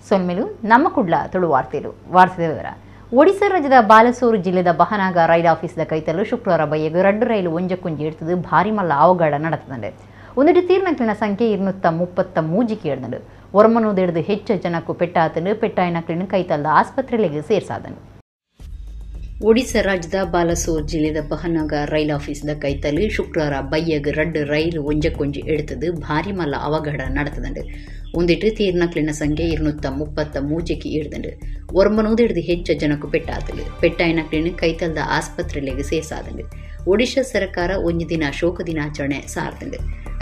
ಸೊನ್ಮೇಲು ನಮ್ಮ ಕುಡ್ಲ ತುಳು ವಾರ್ತೆಲು ವಾರ್ತೆದ ವಿವರ ಒಡಿಶಾ ರಾಜ್ಯದ ಬಾಲಸೂರು ಜಿಲ್ಲೆದ ಬಹನಾಗ ರೈಲು ಆಫೀಸ್ದ ಕೈತಲು ಶುಕ್ರವಾರ ಬಯ್ಯಗ 2 ರೈಲು ಒಂಜಕ್ಕೊಂಜಿ ಎಡ್ತದು ಭಾರಿ ಮಲ್ಲ ಅವಘಡ ನಡೆತದಂಡೆ ಒಂದೆಡೆ ತೀರ್ನಕ್ಲಿನ ಸಂಖ್ಯೆ 233 ಏಳ್ದಂಡು ಒರಮನೂದೆಡ್ದು ಹೆಚ್ಚು ಜನಕ್ಕೂ ಪೆಟ್ಟಾತಂಡು ಪೆಟ್ಟಾಯಿನಕ್ಲಿನ ಕೈತಲ್ದ ಆಸ್ಪತ್ರೆಗಳಿಗೆ ಸೇರ್ಸಾದನು ಒಡಿಶಾ ರಾಜ್ಯದ ಬಾಲಸೂರು ಜಿಲ್ಲೆದ ಬಹನಾಗ ರೈಲು ಆಫೀಸ್ದ ಕೈತಲು ಶುಕ್ರವಾರ ಬಯ್ಯಗ 2 ರೈಲು ಒಂಜಕ್ಕೊಂಜಿ ಎಡ್ತದು ಭಾರಿ ಮಲ್ಲ ಅವಘಡ ನಡೆತದಂಡು ಒಂದಿಟ್ಟು ತೀರ್ನಕ್ಲಿನ ಸಂಖ್ಯೆ 233 ಏಳ್ದಂಡು ಒರಮನೂದೆಡ್ದು ಹೆಚ್ಚು ಜನಕ್ಕೂ ಪೆಟ್ಟಾತಲು ಪೆಟ್ಟಾಯಿನಕ್ಲಿನ ಕೈತಲ್ದ ಆಸ್ಪತ್ರೆಗಳಿಗೆ ಸೇರ್ಸಾದಂಡು ಒಡಿಶಾ ಸರ್ಕಾರ ಒಂದು ದಿನ ಶೋಕ ದಿನಾಚರಣೆ ಸಾರ್ದಂಡು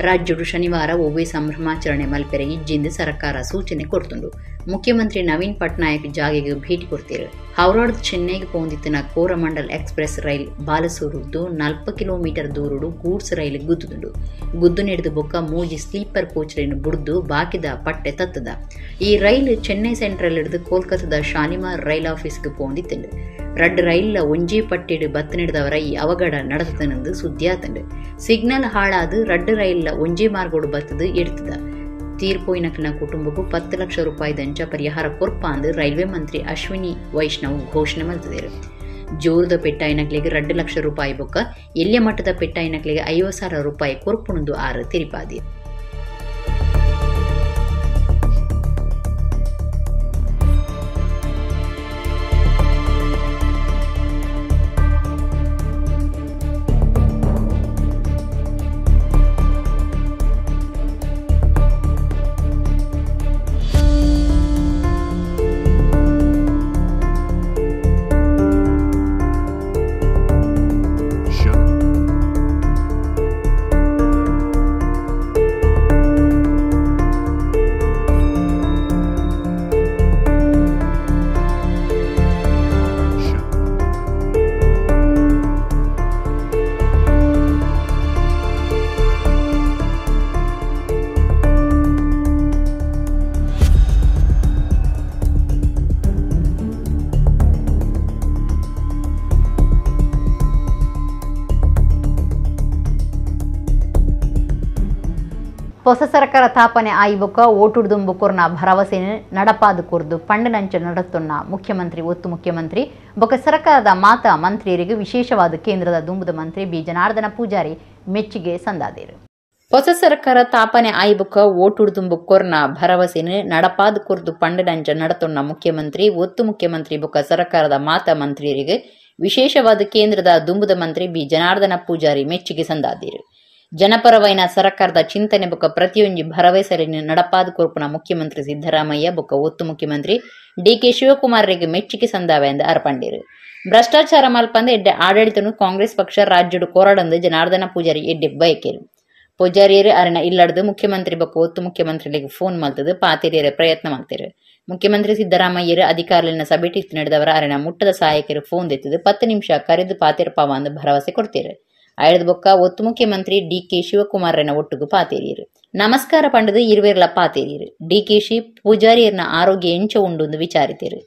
ರಾಜ್ಯಡು ಶನಿವಾರ ಒವ್ವೆ ಸಂಭ್ರಮಾಚರಣೆ ಮಲ್ಪೆರೆ ಇಜ್ಜಿಂದು ಸರ್ಕಾರ ಸೂಚನೆ ಕೊಡ್ತುಂಡು ಮುಖ್ಯಮಂತ್ರಿ ನವೀನ್ ಪಟ್ನಾಯಕ್ ಜಾಗೆಗೆ ಭೇಟಿ ಕೊಡ್ತೀರು ಹೌರಾಡ್ ಚೆನ್ನೈಗೆ ಪೋಂದಿತ್ತಿನ ಕೋರಮಂಡಲ್ ಎಕ್ಸ್ಪ್ರೆಸ್ ರೈಲ್ ಬಾಲಸೂರುದ್ದು 40 ಕಿಲೋಮೀಟರ್ ದೂರುಡು ಗೂಡ್ಸ್ ರೈಲ್ ಗುದ್ದುದುಂಡು ಗುದ್ದು ನೆಡೆದು ಬೊಕ್ಕ ಮೂಜಿ ಸ್ಲೀಪರ್ ಕೋಚ್ಗಳನ್ನು ಬುಡ್ದು ಬಾಕಿದ ಪಟ್ಟೆ ತತ್ತದ ಈ ರೈಲ್ ಚೆನ್ನೈ ಸೆಂಟ್ರಲ್ ಹಿಡಿದು ಕೋಲ್ಕತ್ತಾದ ಶಾಲಿಮಾರ್ ರೈಲ್ ಆಫೀಸ್ಗೆ ಪೋಂದಿತ್ತಂಡು 2 ರೈಲ್ ಒಂಜಿ ಪಟ್ಟಿಡು ಬತ್ತನಿಡಿದವರ ಈ ಅವಘಡ ನಡೆದನೆಂದು ಸುದ್ದಿಯಾತಂಡು ಸಿಗ್ನಲ್ ಹಾಳಾದು 2 ರೈಲ್ ಒಂಜಿ ಮಾರ್ಗೋಡು ಬತ್ತದು ಎಡ್ತದ ತೀರ್ಪೋಯಿನಕ್ಲಿನ ಕುಟುಂಬಕ್ಕೂ 10 ಲಕ್ಷ ರೂಪಾಯಿ ದಂಚ ಪರಿಹಾರ ಕೊರ್ಪ ಅಂದು ರೈಲ್ವೆ ಮಂತ್ರಿ ಅಶ್ವಿನಿ ವೈಷ್ಣವ್ ಘೋಷಣೆ ಮಾಡಿದರು ಜೋರದ ಪೆಟ್ಟಾಯಿನಕ್ಲಿಗೆ 2 ಲಕ್ಷ ರೂಪಾಯಿ ಬೊಕ್ಕ ಎಲ್ಯ ಮಟ್ಟದ ಪೆಟ್ಟಾಯಿನಕ್ಲಿಗೆ 50,000 ರೂಪಾಯಿ ಕೊರ್ಪುಣಂದು ಆರು ತಿರಿಪಾದಿ ಹೊಸ ಸರ್ಕಾರ ಸ್ಥಾಪನೆ ಆಯ್ಬೊಕ್ಕ ಓಟುಡ್ದುಂಬು ಕೊರ್ನ ಭರವಸೆಯನ್ನು ನಡಪಾದು ಕೊರ್ದು ಪಂಡನಂಚ ನಡತೊನ್ನ ಮುಖ್ಯಮಂತ್ರಿ ಒತ್ತು ಮುಖ್ಯಮಂತ್ರಿ ಬೊಕ್ಕ ಸರ್ಕಾರದ ಮಾತ ಮಂತ್ರಿಯರಿಗೆ ವಿಶೇಷವಾದ ಕೇಂದ್ರದ ದುಂಬುದ ಮಂತ್ರಿ ಬಿ ಜನಾರ್ದನ ಪೂಜಾರಿ ಮೆಚ್ಚುಗೆ ಸಂದಾದೇರು ಹೊಸ ಸರ್ಕಾರ ಸ್ಥಾಪನೆ ಆಯ್ಬೊಕ್ಕ ಓಟುಡ್ದುಂಬು ಕೊರ್ನ ಭರವಸೆಯನ್ನು ನಡಪಾದು ಕೊರ್ದು ಪಂಡನಂಚ ನಡತೊನ್ನ ಮುಖ್ಯಮಂತ್ರಿ ಒತ್ತು ಮುಖ್ಯಮಂತ್ರಿ ಬೊಕ್ಕ ಸರ್ಕಾರದ ಮಾತ ಮಂತ್ರಿಯರಿಗೆ ವಿಶೇಷವಾದ ಕೇಂದ್ರದ ದುಂಬುದ ಮಂತ್ರಿ ಬಿ ಜನಾರ್ದನ ಪೂಜಾರಿ ಮೆಚ್ಚುಗೆ ಸಂದಾದೇರು ಜನಪರವೈನ ಸರ್ಕಾರದ ಚಿಂತನೆ ಬೊಕ್ಕ ಪ್ರತಿಯೊಂದು ಭರವಸೆಯನ್ನು ನಡಪಾದು ಕೊರ್ಪುನ ಮುಖ್ಯಮಂತ್ರಿ ಸಿದ್ದರಾಮಯ್ಯ ಬೊಕ್ಕ ಒತ್ತು ಮುಖ್ಯಮಂತ್ರಿ ಡಿಕೆ ಶಿವಕುಮಾರ್ರಿಗೆ ಮೆಚ್ಚುಗೆ ಸಂದಾವೆ ಎಂದು ಅರ್ಪಂಡಿರು ಭ್ರಷ್ಟಾಚಾರ ಮಲ್ಪಂದ ಎಡ್ಡೆ ಆಡಳಿತನು ಕಾಂಗ್ರೆಸ್ ಪಕ್ಷ ರಾಜ್ಯಡು ಕೋರಾಡಂದು ಜನಾರ್ದನ ಪೂಜಾರಿ ಎಡ್ಡೆ ಬಯಕೆರು ಪೂಜಾರಿಯರು ಅರಣ ಇಲ್ಲಡ್ದು ಮುಖ್ಯಮಂತ್ರಿ ಬೊಕ್ಕ ಒತ್ತು ಮುಖ್ಯಮಂತ್ರಿಗೆ ಫೋನ್ ಮಲ್ತದು ಪಾತಿರಿಯರ ಪ್ರಯತ್ನ ಮಾಡ್ತಿರು ಮುಖ್ಯಮಂತ್ರಿ ಸಿದ್ದರಾಮಯ್ಯರು ಅಧಿಕಾರಿನ ಸಭೆ ಟಿಸ್ ನಡೆದವರ ಅರಣ ಮುಟ್ಟದ ಸಹಾಯಕರು ಫೋನ್ ತೆತ್ತದು 10 ನಿಮಿಷ ಕರೆದು ಪಾತಿರಪಾವ ಅಂದು ಭರವಸೆ ಕೊಡ್ತಿರು ಆಯ್ದ ಬೊಕ್ಕ ಒತ್ತು ಮುಖ್ಯಮಂತ್ರಿ ಡಿಕೆ ಶಿವಕುಮಾರನ ಒಟ್ಟುಗು ಪಾತೇರಿಯರು ನಮಸ್ಕಾರ ಪಂಡದು ಇರುವೆರ್ಲ ಪಾತೇರಿಯರು ಡಿಕೆಶಿ ಪೂಜಾರಿಯರ್ನ ಆರೋಗ್ಯ ಎಂಚ ಉಂಡು ವಿಚಾರಿತೇರು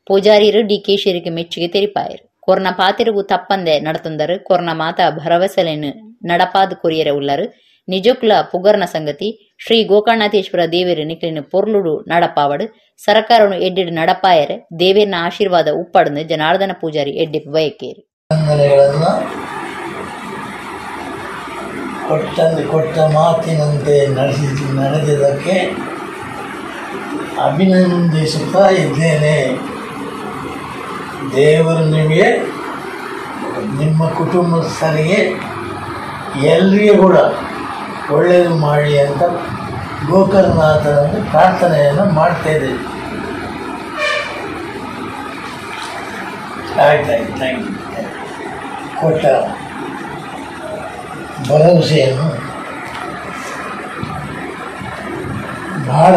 ಪೂಜಾರಿಯರು ಡಿಕೆಶಿಯರಿಗೆ ಮೆಚ್ಚುಗೆ ತೆರಿಪಾಯರು ಕೊರ್ನ ಪಾತಿರುಗು ತಪ್ಪಂದೆ ನಡತಂದರು ಕೊರ್ನ ಮಾತ ಭರವಸೆಯನ್ನು ನಡಪಾದು ಕೊರಿಯರೆ ಉಳ್ಳರು ನಿಜಕ್ಕುಲ ಪುಗರ್ನ ಸಂಗತಿ ಶ್ರೀ ಗೋಕರ್ಣಾಥೇಶ್ವರ ದೇವೇರು ನಿಕ್ಲಿನ ಪೊರ್ಲುಡು ನಡಪಾವಡು ಸರ್ಕಾರನು ಎಡ್ಡೆಡು ನಡಪಾಯರೆ ದೇವೇರ್ನ ಆಶೀರ್ವಾದ ಉಪ್ಪಡನ್ನು ಜನಾರ್ದನ ಪೂಜಾರಿ ಎಡ್ಡೆ ಬಯಕೇರು ಕೊಟ್ಟ ಮಾತಿನಂತೆ ನಡೆದಿದ್ದಕ್ಕೆ ಅಭಿನಂದಿಸುತ್ತಾ ಇದ್ದೇನೆ. ದೇವರು ನಿಮಗೆ ನಿಮ್ಮ ಕುಟುಂಬಸ್ಥರಿಗೆ ಎಲ್ಲರಿಗೂ ಕೂಡ ಒಳ್ಳೆಯದು ಮಾಡಿ ಅಂತ ಗೋಕರ್ಣನಾಥನಲ್ಲಿ ಪ್ರಾರ್ಥನೆಯನ್ನು ಮಾಡ್ತಾಯಿದ್ದೀವಿ. ಆಯ್ತಾಯ್ತು, ಥ್ಯಾಂಕ್ ಯು. ಕೊಟ್ಟ ಭರವಸೆಯನ್ನು ಬಹಳ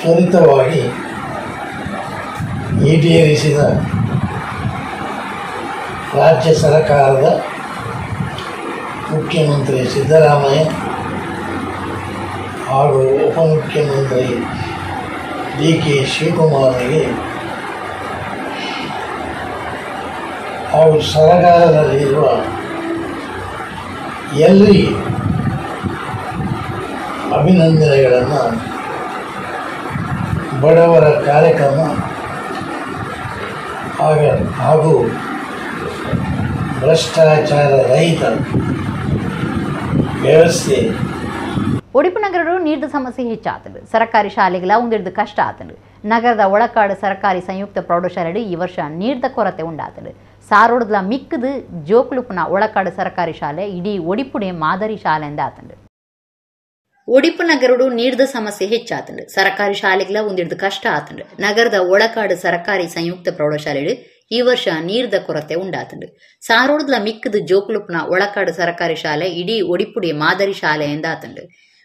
ತ್ವರಿತವಾಗಿ ಈಡೇರಿಸಿದ ರಾಜ್ಯ ಸರ್ಕಾರದ ಮುಖ್ಯಮಂತ್ರಿ ಸಿದ್ದರಾಮಯ್ಯ ಹಾಗೂ ಉಪಮುಖ್ಯಮಂತ್ರಿ ಡಿ ಕೆ ಶಿವಕುಮಾರ್ಗೆ ಹಾಗೂ ಸರ್ಕಾರದಲ್ಲಿರುವ ಎಲ್ಲರಿಗೆ ಅಭಿನಂದನೆಗಳನ್ನು ಬಡವರ ಕಾರ್ಯಕ್ರಮ ಹಾಗೂ ಭ್ರಷ್ಟಾಚಾರ ರಹಿತ ವ್ಯವಸ್ಥೆ. ಉಡುಪಿ ನಗರ ನೀರಿನ ಸಮಸ್ಯೆ ಹೆಚ್ಚಾತಂಡು. ಸರ್ಕಾರಿ ಶಾಲೆಗಳ ಒಂದಿಡ್ದು ಕಷ್ಟ ಆತಂಡು. ನಗರದ ಒಳಕಾಡು ಸರ್ಕಾರಿ ಸಂಯುಕ್ತ ಪ್ರೌಢಶಾಲೆ ಈ ವರ್ಷ ನೀರಿನ ಕೊರತೆ ಉಂಡಾತಂಡು. ಸಾರೋಡ್ಲ ಮಿಕ್ಕದು ಜೋಕುಳುಪುನ ಒಳಕಾಡು ಸರ್ಕಾರಿ ಶಾಲೆ ಇಡೀ ಒಡಿಪುಡೆ ಮಾದರಿ ಶಾಲೆ ಎಂದ ಆತಂಡು. ಒಡಿಪು ನಗರಡು ನೀರಿದ ಸಮಸ್ಯೆ ಹೆಚ್ಚಾತಂಡು. ಸರ್ಕಾರಿ ಶಾಲೆಗಳ ಒಂದಿಡ್ದು ಕಷ್ಟ ಆತಂಡು. ನಗರದ ಒಳಕಾಡು ಸರ್ಕಾರಿ ಸಂಯುಕ್ತ ಪ್ರೌಢಶಾಲೆ ಈ ವರ್ಷ ನೀರಿದ ಕೊರತೆ ಉಂಡಾತಂಡು. ಸಾರೋಡ್ಲ ಮಿಕ್ಕದು ಜೋಕುಳುಪುನ ಒಳಕಾಡು ಸರ್ಕಾರಿ ಶಾಲೆ ಇಡೀ ಒಡಿಪುಡೆ ಮಾದರಿ ಶಾಲೆ ಎಂದ ಆತಂಡು.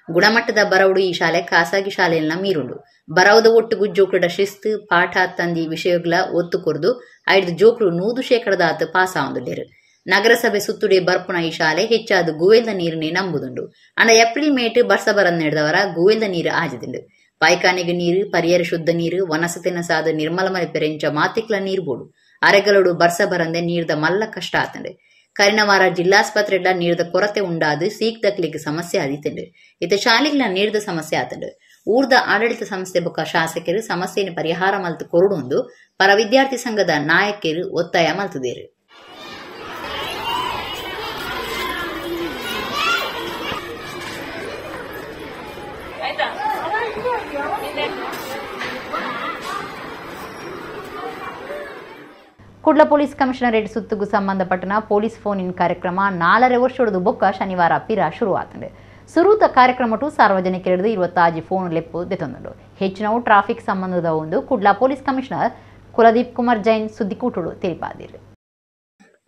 ಗುಣಮಟ್ಟದ ಬರವಡು ಈ ಶಾಲೆ ಖಾಸಗಿ ಶಾಲೆಯನ್ನ ಮೀರುಂಡು. ಬರವದ ಒಟ್ಟುಗು ಜೋಕುಳ ಶಿಸ್ತು ಪಾಠ ತಂದಿ ವಿಷಯಗಳ ಒತ್ತು ಕೊರದು 5 ಜೋಕುಳು 100% ಪಾಸ್ ಆವಂದುಂಡೇರು. ನಗರಸಭೆ ಸುತ್ತುಡೆ ಬರ್ಪುನ ಈ ಶಾಲೆ ಹೆಚ್ಚಾದ ಗುವೆಲ್ದ ನೀರಿನೇ ನಂಬುದುಂಡು. ಅಂಡ ಏಪ್ರಿಲ್ ಮೇಟ್ ಬರ್ಸ ಬರನ್ ನಡೆದವರ ಗುವೆಲ್ದ ನೀರು ಆಜದುಂಡು. ಪಾಯ್ಕಾನೆಗೆ ನೀರು ಪರಿಯರ ಶುದ್ಧ ನೀರು ವನಸತಿನ ಸಾದ ನಿರ್ಮಲಮಲೆ ಪೆರೆಂಚ ಮಾತಿಕ್ಲ ನೀರು ಬೋಡು ಅರೆಗಳೋಡು ಬರ್ಸ ಬರಂದೆ ನೀರ್ದ ಮಲ್ಲ ಕಷ್ಟ ಆತಂಡು. ಕರಿನವಾರ ಜಿಲ್ಲಾಸ್ಪತ್ರೆಡ್ಲ ನೀರಿದ ಕೊರತೆ ಉಂಡಾದು ಸೀಕ್ ದಕ್ಲಿಗೆ ಸಮಸ್ಯೆ ಆದಿತ್ತಂಡು. ಇತ ಶಾಲೆಗಳ ನೀರಿದ ಸಮಸ್ಯೆ ಆತಂಡು. ಊರ್ದ ಆಡಳಿತ ಸಂಸ್ಥೆ ಬೊಕ್ಕ ಶಾಸಕರು ಸಮಸ್ಯೆಯನ್ನು ಪರಿಹಾರ ಮಲ್ತು ಕೊರಡೊಂದು ಪರ ವಿದ್ಯಾರ್ಥಿ ಸಂಘದ ನಾಯಕರು ಒತ್ತಾಯ ಮಲ್ತುದೇರು. ಕುಡ್ಲ ಪೊಲೀಸ್ ಕಮಿಷನರೇಟ್ ಸುತ್ತುಗೂ ಸಂಬಂಧಪಟ್ಟನ ಪೊಲೀಸ್ ಫೋನ್ ಇನ್ ಕಾರ್ಯಕ್ರಮ 4 ವರ್ಷದ ಬೊಕ್ಕ ಶನಿವಾರ ಪಿರ ಶುರುವಾತಂಡು. ಸುರೂತ ಕಾರ್ಯಕ್ರಮಟು ಸಾರ್ವಜನಿಕರಿಡಿದು 26 ಫೋನ್ ಲೆಪ್ಪು ದೆತೊಂದುಂಡು. ಹೆಚ್ಚಿನವು ಟ್ರಾಫಿಕ್ ಸಂಬಂಧದ ಒಂದು ಕುಡ್ಲ ಪೊಲೀಸ್ ಕಮಿಷನರ್ ಕುಲದೀಪ್ ಕುಮಾರ್ ಜೈನ್ ಸುದ್ದಿಕೂಟುಡು ತಿಳಿಪಾದಿರು.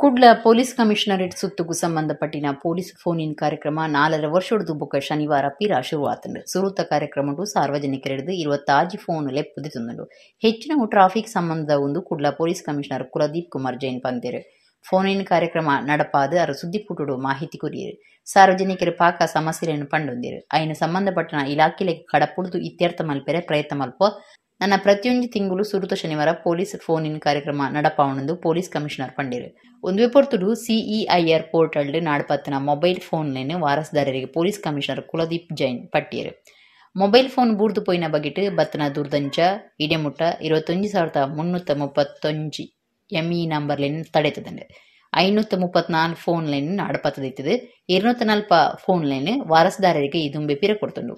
ಕುಡ್ಲ ಪೊಲೀಸ್ ಕಮಿಷನರೇಟ್ ಸುತ್ತುಗೂ ಸಂಬಂಧಪಟ್ಟಿನ ಪೊಲೀಸ್ ಫೋನ್ ಇನ್ ಕಾರ್ಯಕ್ರಮ 4 ವರ್ಷದ ಬೊಕ್ಕ ಶನಿವಾರ ಪಿರ ಶುರುವಾತಂಡು. ಸುರೂತ ಕಾರ್ಯಕ್ರಮಟು ಸಾರ್ವಜನಿಕರಿಡಿದು 26 ಫೋನ್ ಲೆಪ್ಪು ದೆತೊಂದುಂಡು. ಹೆಚ್ಚಿನವು ಟ್ರಾಫಿಕ್ ಸಂಬಂಧದ ಒಂದು ಕುಡ್ಲ ಪೊಲೀಸ್ ಕಮಿಷನರ್ ಕುಲದೀಪ್ ಕುಮಾರ್ ಜೈನ್ ಪಂದಿರು. ಫೋನ್ ಇನ್ ಕಾರ್ಯಕ್ರಮ ನಡಪಾದು ಅರ ಸುದ್ದಿಕೂಟುಡು ಮಾಹಿತಿ ಕೊರಿಯರು. ಸಾರ್ವಜನಿಕರು ಪಾಕ ಸಮಸ್ಯೆಗಳನ್ನು ಪಂಡೊಂದಿರು. ಐನು ಸಂಬಂಧಪಟ್ಟನ ಇಲಾಖೆಗೆ ಕಡಪುಡುದು ಇತ್ಯರ್ಥ ಮಲ್ಪೆರೆ ಪ್ರಯತ್ನ ಮಲ್ಪ ನನ್ನ ಪ್ರತಿಯೊಂದು ತಿಂಗಳು ಸುರುತ ಶನಿವಾರ ಪೊಲೀಸ್ ಫೋನ್ ಇನ್ ಕಾರ್ಯಕ್ರಮ ನಡಪಾವಣೆಂದು ಪೊಲೀಸ್ ಕಮಿಷನರ್ ಪಂಡಿರು. ಒಂದು ಪೊರ್ತುಡು ಸಿಇಐಆರ್ ಪೋರ್ಟಲ್ ನಾಡ್ಪತ್ತನ ಮೊಬೈಲ್ ಫೋನ್ಲೇನು ವಾರಸುದಾರರಿಗೆ ಪೊಲೀಸ್ ಕಮಿಷನರ್ ಕುಲದೀಪ್ ಜೈನ್ ಪಟ್ಟಿಯರು. ಮೊಬೈಲ್ ಫೋನ್ ಬೂರ್ದು ಪೋಯಿನ ಬಗೆಟ್ ಬತ್ತನ ದುರ್ದಂಚ ಇಡೆಮುಟ್ಟ 21,335 ME ನಂಬರ್ಲೇನು ತಡೆತದಂಡೆ. 534 ಫೋನ್ ಲೈನ್ ನಾಡಪತ್ತದಿತ್ತದೆ. 240 ಫೋನ್ ಲೈನ್ ವಾರಸುದಾರರಿಗೆ ಇದುಂಬೆ ಪಿರ ಕೊಡ್ತುಂಡು.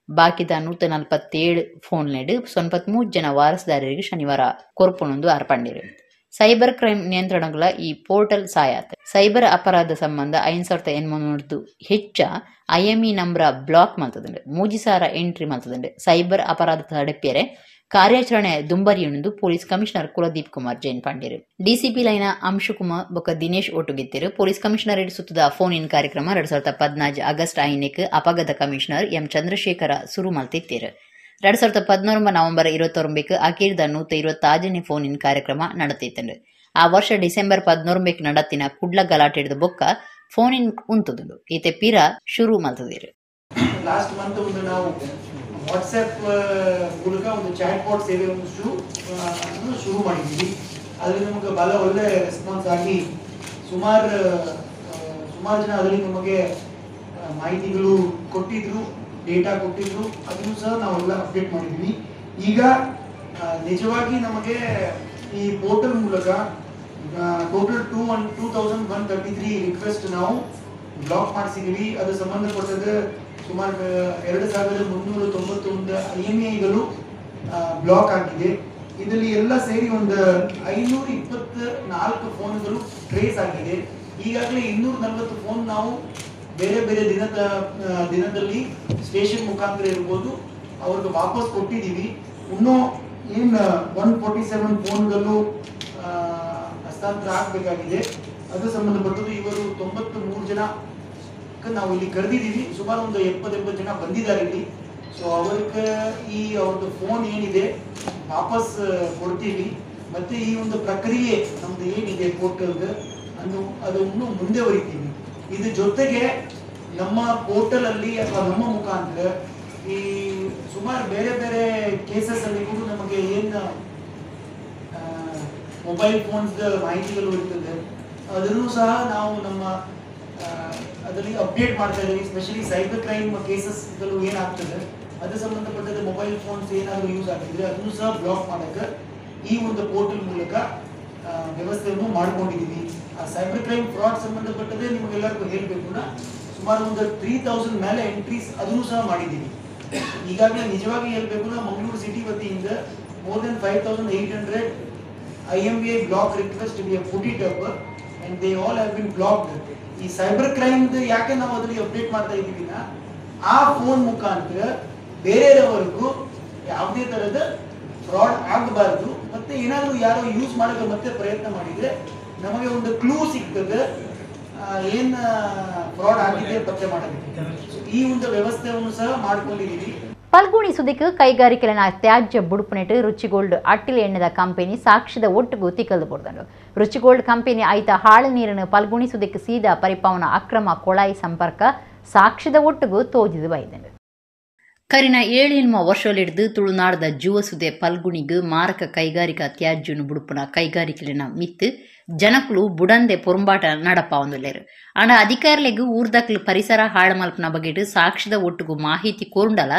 ಬಾಕಿದ 147 ಫೋನ್ ಲೈನ್ 93 ಜನ ವಾರಸುದಾರರಿಗೆ ಶನಿವಾರ ಕೊರ್ಪೊನೊಂದು ಅರ್ಪಂಡಿರು. ಸೈಬರ್ ಕ್ರೈಮ್ ನಿಯಂತ್ರಣಗಳ ಈ ಪೋರ್ಟಲ್ ಸಾಯಾತ ಸೈಬರ್ ಅಪರಾಧ ಸಂಬಂಧ 5,800 ಹೆಚ್ಚ IME ನಂಬರ ಬ್ಲಾಕ್ ಮಲ್ತದಂಡು. 3000 ಎಂಟ್ರಿ ಮಲ್ತದಂಡು. ಸೈಬರ್ ಅಪರಾಧ ತಡೆಪ್ಯರೆ ಕಾರ್ಯಾಚರಣೆ ದುಂಬರಿಯುಂದು ಪೊಲೀಸ್ ಕಮಿಷನರ್ ಕುಲದೀಪ್ ಕುಮಾರ್ ಜೈನ್ ಪಂಡಿರು. ಡಿಸಿಪಿ ಲೈನ ಅಂಶುಕುಮಾರ್ ಬೊಕ್ಕ ದಿನೇಶ್ ಒಟ್ಟುಗೆತ್ತಿರು. ಪೊಲೀಸ್ ಕಮಿಷನರೇಟ್ ಸುತ್ತದ ಫೋನ್ ಇನ್ ಕಾರ್ಯಕ್ರಮ 2014 ಆಗಸ್ಟ್ 5 ಅಪಗತ ಕಮಿಷನರ್ ಎಂ ಚಂದ್ರಶೇಖರ ಸುರು ಮಲ್ತಿತ್ತಿರು. 2014 ನವೆಂಬರ್ 29 ಅಕೀರ್ದ 126ನೇ ಫೋನ್ ಇನ್ ಕಾರ್ಯಕ್ರಮ ನಡೆತಿತ್ತಂಡು. ಆ ವರ್ಷ ಡಿಸೆಂಬರ್ 14 ನಡತಿನ ಕುಡ್ಲ ಗಲಾಟೆಡ್ದ ಬೊಕ್ಕ ಫೋನ್ ಇನ್ ಉಂತುದುಂಡು. ಈತೆ ಪಿರ ಶುರು ಮಲ್ತದಿರು. ಲಾಸ್ಟ್ ಮಂತ್ ಒಂದು ನಾವು ವಾಟ್ಸ್ಆ್ಯಪ್ ಮೂಲಕ ಒಂದು ಚಾಟ್ ಬಾಟ್ ಸೇವೆ ಶುರು ಮಾಡಿದ್ವಿ. ಅದರಲ್ಲಿ ನಮಗೆ ಬಹಳ ಒಳ್ಳೆ ರೆಸ್ಪಾನ್ಸ್ ಆಗಿ ಸುಮಾರು ಜನ ಅದರಲ್ಲಿ ನಮಗೆ ಮಾಹಿತಿಗಳು ಕೊಟ್ಟಿದ್ರು, ಡೇಟಾ ಕೊಟ್ಟಿದ್ರು. ಅದನ್ನು ಸಹ ನಾವೆಲ್ಲ ಅಪ್ಡೇಟ್ ಮಾಡಿದ್ವಿ. ಈಗ ನಿಜವಾಗಿ ನಮಗೆ ಈ ಪೋರ್ಟಲ್ ಮೂಲಕ ಟೋಟಲ್ 2,133 ರಿಕ್ವೆಸ್ಟ್ ನಾವು ಬ್ಲಾಕ್ ಮಾಡಿಸಿದ್ದೀವಿ. ಅದು ಸಂಬಂಧಪಟ್ಟದ ಸುಮಾರು 2,391 IMEಗಳು ಬ್ಲಾಕ್ ಆಗಿದೆ. ಇದರಲ್ಲಿ ಎಲ್ಲ ಸೇರಿ ಒಂದು 524 ಫೋನ್ಗಳು ಟ್ರೇಸ್ ಆಗಿದೆ. ಈಗಾಗಲೇ 240 ಫೋನ್ ನಾವು ಬೇರೆ ಬೇರೆ ದಿನದಲ್ಲಿ ಸ್ಟೇಷನ್ ಮುಖಾಂತರ ಇರ್ಬೋದು ಅವ್ರಿಗೆ ವಾಪಸ್ ಕೊಟ್ಟಿದ್ದೀವಿ. ಇನ್ನೂ ಏನು 147 ಫೋನ್ಗಳು ಹಸ್ತಾಂತರ ಆಗಬೇಕಾಗಿದೆ. ಅದು ಸಂಬಂಧಪಟ್ಟದ್ದು ಇವರು 93 ಜನ ನಾವು ಇಲ್ಲಿ ಕರೆದಿದ್ದೀವಿ. ಸುಮಾರು ಒಂದು 70 ಜನ ಬಂದಿದ್ದಾರೆ ಇಲ್ಲಿ. ಸೊ ಅವ್ರಿಗೆ ಅವ್ರದ್ದು ಫೋನ್ ಏನಿದೆ ವಾಪಸ್ ಕೊಡ್ತೀವಿ. ಮತ್ತು ಈ ಒಂದು ಪ್ರಕ್ರಿಯೆ ನಮ್ದು ಏನಿದೆ ಪೋರ್ಟಲ್ದು ಅದು ಇನ್ನೂ ಮುಂದುವರಿತೀವಿ. ಇದ್ರ ಜೊತೆಗೆ ನಮ್ಮ ಪೋರ್ಟಲಲ್ಲಿ ಅಥವಾ ನಮ್ಮ ಮುಖಾಂತರ ಈ ಸುಮಾರು ಬೇರೆ ಬೇರೆ ಕೇಸಸ್ಸಲ್ಲಿ ಕೂಡ ನಮಗೆ ಏನು ಮೊಬೈಲ್ ಫೋನ್ಸ್ ಮಾಹಿತಿಗಳು ಇರ್ತದೆ ಅದನ್ನು ಸಹ ನಾವು ನಮ್ಮ ಅದರಲ್ಲಿ ಅಪ್ಡೇಟ್ ಮಾಡ್ತಾ ಇದ್ದೀವಿ. ಸ್ಪೆಷಲಿ ಸೈಬರ್ ಕ್ರೈಮ್ ಕೇಸಸ್ಗಳು ಏನಾಗ್ತದೆ ಅದು ಸಂಬಂಧಪಟ್ಟಂತೆ ಮೊಬೈಲ್ ಫೋನ್ಸ್ ಏನಾದರೂ ಯೂಸ್ ಆಗಿದ್ರೆ ಅದನ್ನು ಸಹ ಬ್ಲಾಕ್ ಮಾಡೋಕ್ಕೆ ಈ ಒಂದು ಪೋರ್ಟಲ್ ಮೂಲಕ ವ್ಯವಸ್ಥೆಯನ್ನು ಮಾಡ್ಕೊಂಡಿದ್ದೀವಿ. ಸೈಬರ್ ಕ್ರೈಮ್ ಫ್ರಾಡ್ ಸಂಬಂಧಪಟ್ಟದೇ ನಿಮಗೆಲ್ಲರಿಗೂ ಹೇಳಬೇಕು, ಸುಮಾರು ಒಂದು 3000 ಮೇಲೆ ಎಂಟ್ರೀಸ್ ಅದನ್ನು ಸಹ ಮಾಡಿದ್ದೀವಿ. ಈಗಾಗಲೇ ನಿಜವಾಗಿ ಹೇಳಬೇಕು, ಮಂಗಳೂರು ಸಿಟಿ ವತಿಯಿಂದ more than 5800 IMVI block request we have put it up and they all have been blocked. ಈ ಸೈಬರ್ ಕ್ರೈಮ್ ಯಾಕೆ ನಾವು ಅದರಲ್ಲಿ ಅಪ್ಡೇಟ್ ಮಾಡ್ತಾ ಇದ್ದೀವಿ, ಆ ಫೋನ್ ಮುಖಾಂತರ ಬೇರೆಯವರಿಗೂ ಯಾವುದೇ ತರಹದ ಫ್ರಾಡ್ ಆಗಬಾರದು. ಮತ್ತೆ ಏನಾದರೂ ಯಾರೋ ಯೂಸ್ ಮಾಡೋಕೆ ಮತ್ತೆ ಪ್ರಯತ್ನ ಮಾಡಿದ್ರೆ ನಮಗೆ ಒಂದು ಕ್ಲೂ ಸಿಗ್ತದೆ ಏನ್ ಫ್ರಾಡ್ ಆಗಿದೆ ಪತ್ತೆ ಮಾಡೋದಕ್ಕೆ. ಈ ಒಂದು ವ್ಯವಸ್ಥೆಯನ್ನು ಸಹ ಮಾಡ್ಕೊಂಡಿದ್ದೀವಿ. ಪಲ್ಗುಣಿ ಸುದಿக்கு ಕೈಗಾರಿಕೆಗಳ ತ್ಯಾಜ್ಯ ಬುಡುಪುನೆಟ್ಟು ರುಚಿಗೋಲ್ಡ್ ಅಟ್ಟಿಲ್ ಎಣ್ಣೆದ ಕಂಪನಿ ಸಾಕ್ಷಿದ ಒಟ್ಟಿಗೂ ತಿಕ್ಕಲು ಪಡ್ದಂಡು. ರುಚಿಗೋಲ್ಡ್ ಕಂಪನಿ ಆಯ್ತ ಹಾಳು ನೀರನ್ನು ಪಲ್ಗುಣಿ ಸುದಿக்கு ಸೀದಾ ಪರಿಪಾವನ ಅಕ್ರಮ ಕೊಳಾಯಿ ಸಂಪರ್ಕ ಸಾಕ್ಷಿದ ಒಟ್ಟಿಗೂ ತೋಜಿದು ಬೈದಂಡು. ಕರಿನ 7 ವರ್ಷಲಿಡ್ದು ತುಳುನಾಡದ ಜುವಸುದೆ ಪಲ್ಗುಣಿಗೂ ಮಾರಕ ಕೈಗಾರಿಕಾ ತ್ಯಾಜ್ಯನು ಬುಡುಪುನ ಕೈಗಾರಿಕೆಲಿನ ಮಿತ್ತು ಜನಕುಲು ಬುಡಂದೆ ಪೊರಂಬಾಟ ನಡಪಾವಂದುಲ್ಲೇರು. ಅಂಡ ಅಧಿಕಾರಿಗಳಿಗೂ ಊರ್ದಕ್ಲು ಪರಿಸರ ಹಾಳು ಮಲ್ಪನ ಬಗೆಟ್ ಸಾಕ್ಷಿದ ಒಟ್ಟಿಗೂ ಮಾಹಿತಿ ಕೋರುಂಡಲ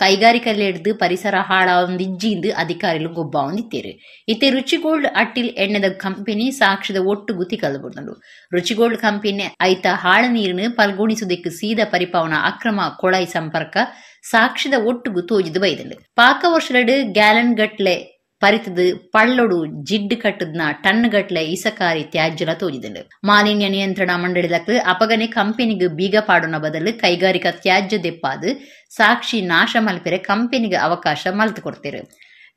ಕೈಗಾರಿಕೆಲಿಡ್ದು ಪರಿಸರ ಹಾಳಾವಂದಿಜ್ಜಿಂದು ಅಧಿಕಾರಿಗಳು ಗೊಬ್ಬಾವಂದಿತ್ತೇರು. ಇತ್ತೆ ರುಚಿಗೋಲ್ಡ್ ಅಟ್ಟಿಲ್ ಎಣ್ಣೆದ ಕಂಪನಿ ಸಾಕ್ಷಿದ ಒಟ್ಟಿಗೂ ತಿಕ್ಕಲು ಬಿಡ್ದಂಡು. ರುಚಿಗೋಲ್ಡ್ ಕಂಪನಿ ಐತ ಹಾಳ ನೀರನ್ನು ಪಲ್ಗುಣಿಸುವುದಕ್ಕೆ ಸೀದಾ ಪರಿಪಾವನ ಅಕ್ರಮ ಕೊಳಾಯಿ ಸಂಪರ್ಕ ಸಾಕ್ಷಿದ ಒಟ್ಟಿಗೂ ತೋಜಿದು ಬೈದಂಡು. ಪಾಕ ವರ್ಷಲಡು ಗ್ಯಾಲನ್ ಗಟ್ಲೆ ಪರಿತದು ಪಳ್ಳೊಡು ಜಿಡ್ಡು ಕಟ್ಟದ್ನ ಟನ್ ಗಟ್ಲೆ ಇಸಕಾರಿ ತ್ಯಾಜ್ಯಲ ತೋಜಿದಂಡು. ಮಾಲಿನ್ಯ ನಿಯಂತ್ರಣ ಮಂಡಳಿದಕ್ಕೆ ಅಪಗನೆ ಕಂಪನಿಗೆ ಬೀಗ ಪಾಡೋನ ಬದಲು ಕೈಗಾರಿಕಾ ತ್ಯಾಜ್ಯ ದೆಪ್ಪಾದು ಸಾಕ್ಷಿ ನಾಶ ಮಲ್ಪೆರೆ ಕಂಪನಿಗೆ ಅವಕಾಶ ಮಲ್ತು ಕೊಡ್ತೇರು.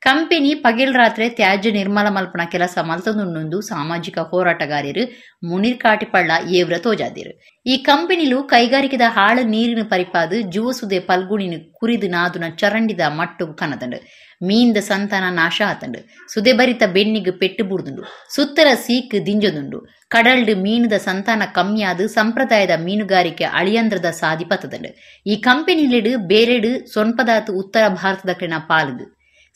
ಕಂಪನಿ ಪಗಿಲ್ ರಾತ್ರಿ ತ್ಯಾಜ್ಯ ನಿರ್ಮಲ ಮಲ್ಪನ ಕೆಲಸ ಮಲ್ತೊಂದುಂಡು ಸಾಮಾಜಿಕ ಹೋರಾಟಗಾರರು ಮುನೀರ್ ಕಾಟಿಪಳ್ಳ ಏವ್ರ ತೋಜಾದಿರು. ಈ ಕಂಪನಿಲು ಕೈಗಾರಿಕೆದ ಹಾಳು ನೀರಿನ ಪರಿಪಾದು ಜುವಸುದೆ ಪಲ್ಗುಣಿನ ಕುರಿದು ನಾದುನ ಚರಂಡಿದ ಮಟ್ಟು ಕನದಂಡು. ಮೀನ್ದ ಸಂತಾನ ನಾಶ ಆತಂಡು. ಸುದೆ ಭರಿತ ಬೆನ್ನಿಗೆ ಪೆಟ್ಟು ಬುಡ್ದುಂಡು. ಸುತ್ತರ ಸೀಕ್ ದಿಂಜೊಂದುಂಡು. ಕಡಲ್ಡು ಮೀನುದ ಸಂತಾನ ಕಮ್ಮಿಯಾದು ಸಂಪ್ರದಾಯದ ಮೀನುಗಾರಿಕೆ ಅಳಿಯಂದ್ರದ ಸಾದಿ ಪತ್ತದಂಡು. ಈ ಕಂಪನಿಲಿಡು ಬೇರೆಡು ಸೊನ್ಪದಾತು ಉತ್ತರ ಭಾರತದ ಕಡೆನ ಪಾಲ್ಗು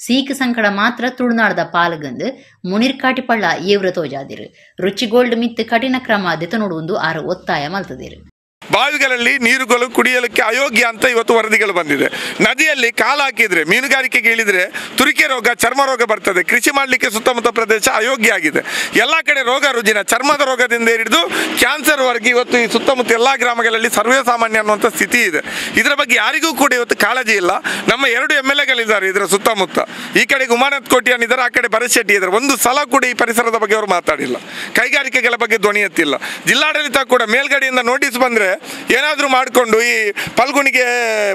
ಸೀಕ್ ಸಂಕಡ ಮಾತ್ರ ತುಳುನಾಡದ ಪಾಲ್ಗಂದು ಮುನೀರ್ ಕಾಟಿಪಳ್ಳ ಏವ್ರ ತೋಜಾದಿರು. ರುಚಿಗೋಲ್ಡ್ ಮಿತ್ತು ಕಠಿಣ ಕ್ರಮ ದೆತನೋಡುವುದು ಆರು ಒತ್ತಾಯ ಮಲ್ತದಿರು. ಬಾವಿಗಳಲ್ಲಿ ನೀರುಗಳು ಕುಡಿಯಲಿಕ್ಕೆ ಅಯೋಗ್ಯ ಅಂತ ಇವತ್ತು ವರದಿಗಳು ಬಂದಿದೆ. ನದಿಯಲ್ಲಿ ಕಾಲು ಹಾಕಿದ್ರೆ ಮೀನುಗಾರಿಕೆಗೆ ಇಳಿದ್ರೆ ತುರಿಕೆ ರೋಗ ಚರ್ಮ ರೋಗ ಬರ್ತದೆ. ಕೃಷಿ ಮಾಡಲಿಕ್ಕೆ ಸುತ್ತಮುತ್ತ ಪ್ರದೇಶ ಅಯೋಗ್ಯ ಆಗಿದೆ. ಎಲ್ಲ ಕಡೆ ರೋಗ ರುಜಿನ ಚರ್ಮದ ರೋಗದಿಂದ ಹಿಡಿದು ಕ್ಯಾನ್ಸರ್ ವರೆಗೆ ಇವತ್ತು ಈ ಸುತ್ತಮುತ್ತ ಎಲ್ಲ ಗ್ರಾಮಗಳಲ್ಲಿ ಸರ್ವೇ ಸಾಮಾನ್ಯ ಅನ್ನುವಂಥ ಸ್ಥಿತಿ ಇದೆ. ಇದರ ಬಗ್ಗೆ ಯಾರಿಗೂ ಕೂಡ ಇವತ್ತು ಕಾಳಜಿ ಇಲ್ಲ. ನಮ್ಮ 2 MLAಗಳಿದ್ದಾರೆ ಇದರ ಸುತ್ತಮುತ್ತ. ಈ ಕಡೆ ಉಮಾನಾಥ್ ಕೋಟ್ಯಾನ್ ಇದ್ದಾರೆ, ಆ ಕಡೆ ಭರತ್ ಶೆಟ್ಟಿ ಇದ್ದಾರೆ. ಒಂದು ಸಲ ಕೂಡ ಈ ಪರಿಸರದ ಬಗ್ಗೆ ಅವರು ಮಾತಾಡಿಲ್ಲ. ಕೈಗಾರಿಕೆಗಳ ಬಗ್ಗೆ ಧ್ವನಿ ಎತ್ತಿಲ್ಲ. ಜಿಲ್ಲಾಡಳಿತ ಕೂಡ ಮೇಲ್ಗಡೆಯಿಂದ ನೋಟಿಸ್ ಬಂದರೆ ಏನಾದರೂ ಮಾಡಿಕೊಂಡು ಈ ಪಲ್ಗುಣಿಗೆ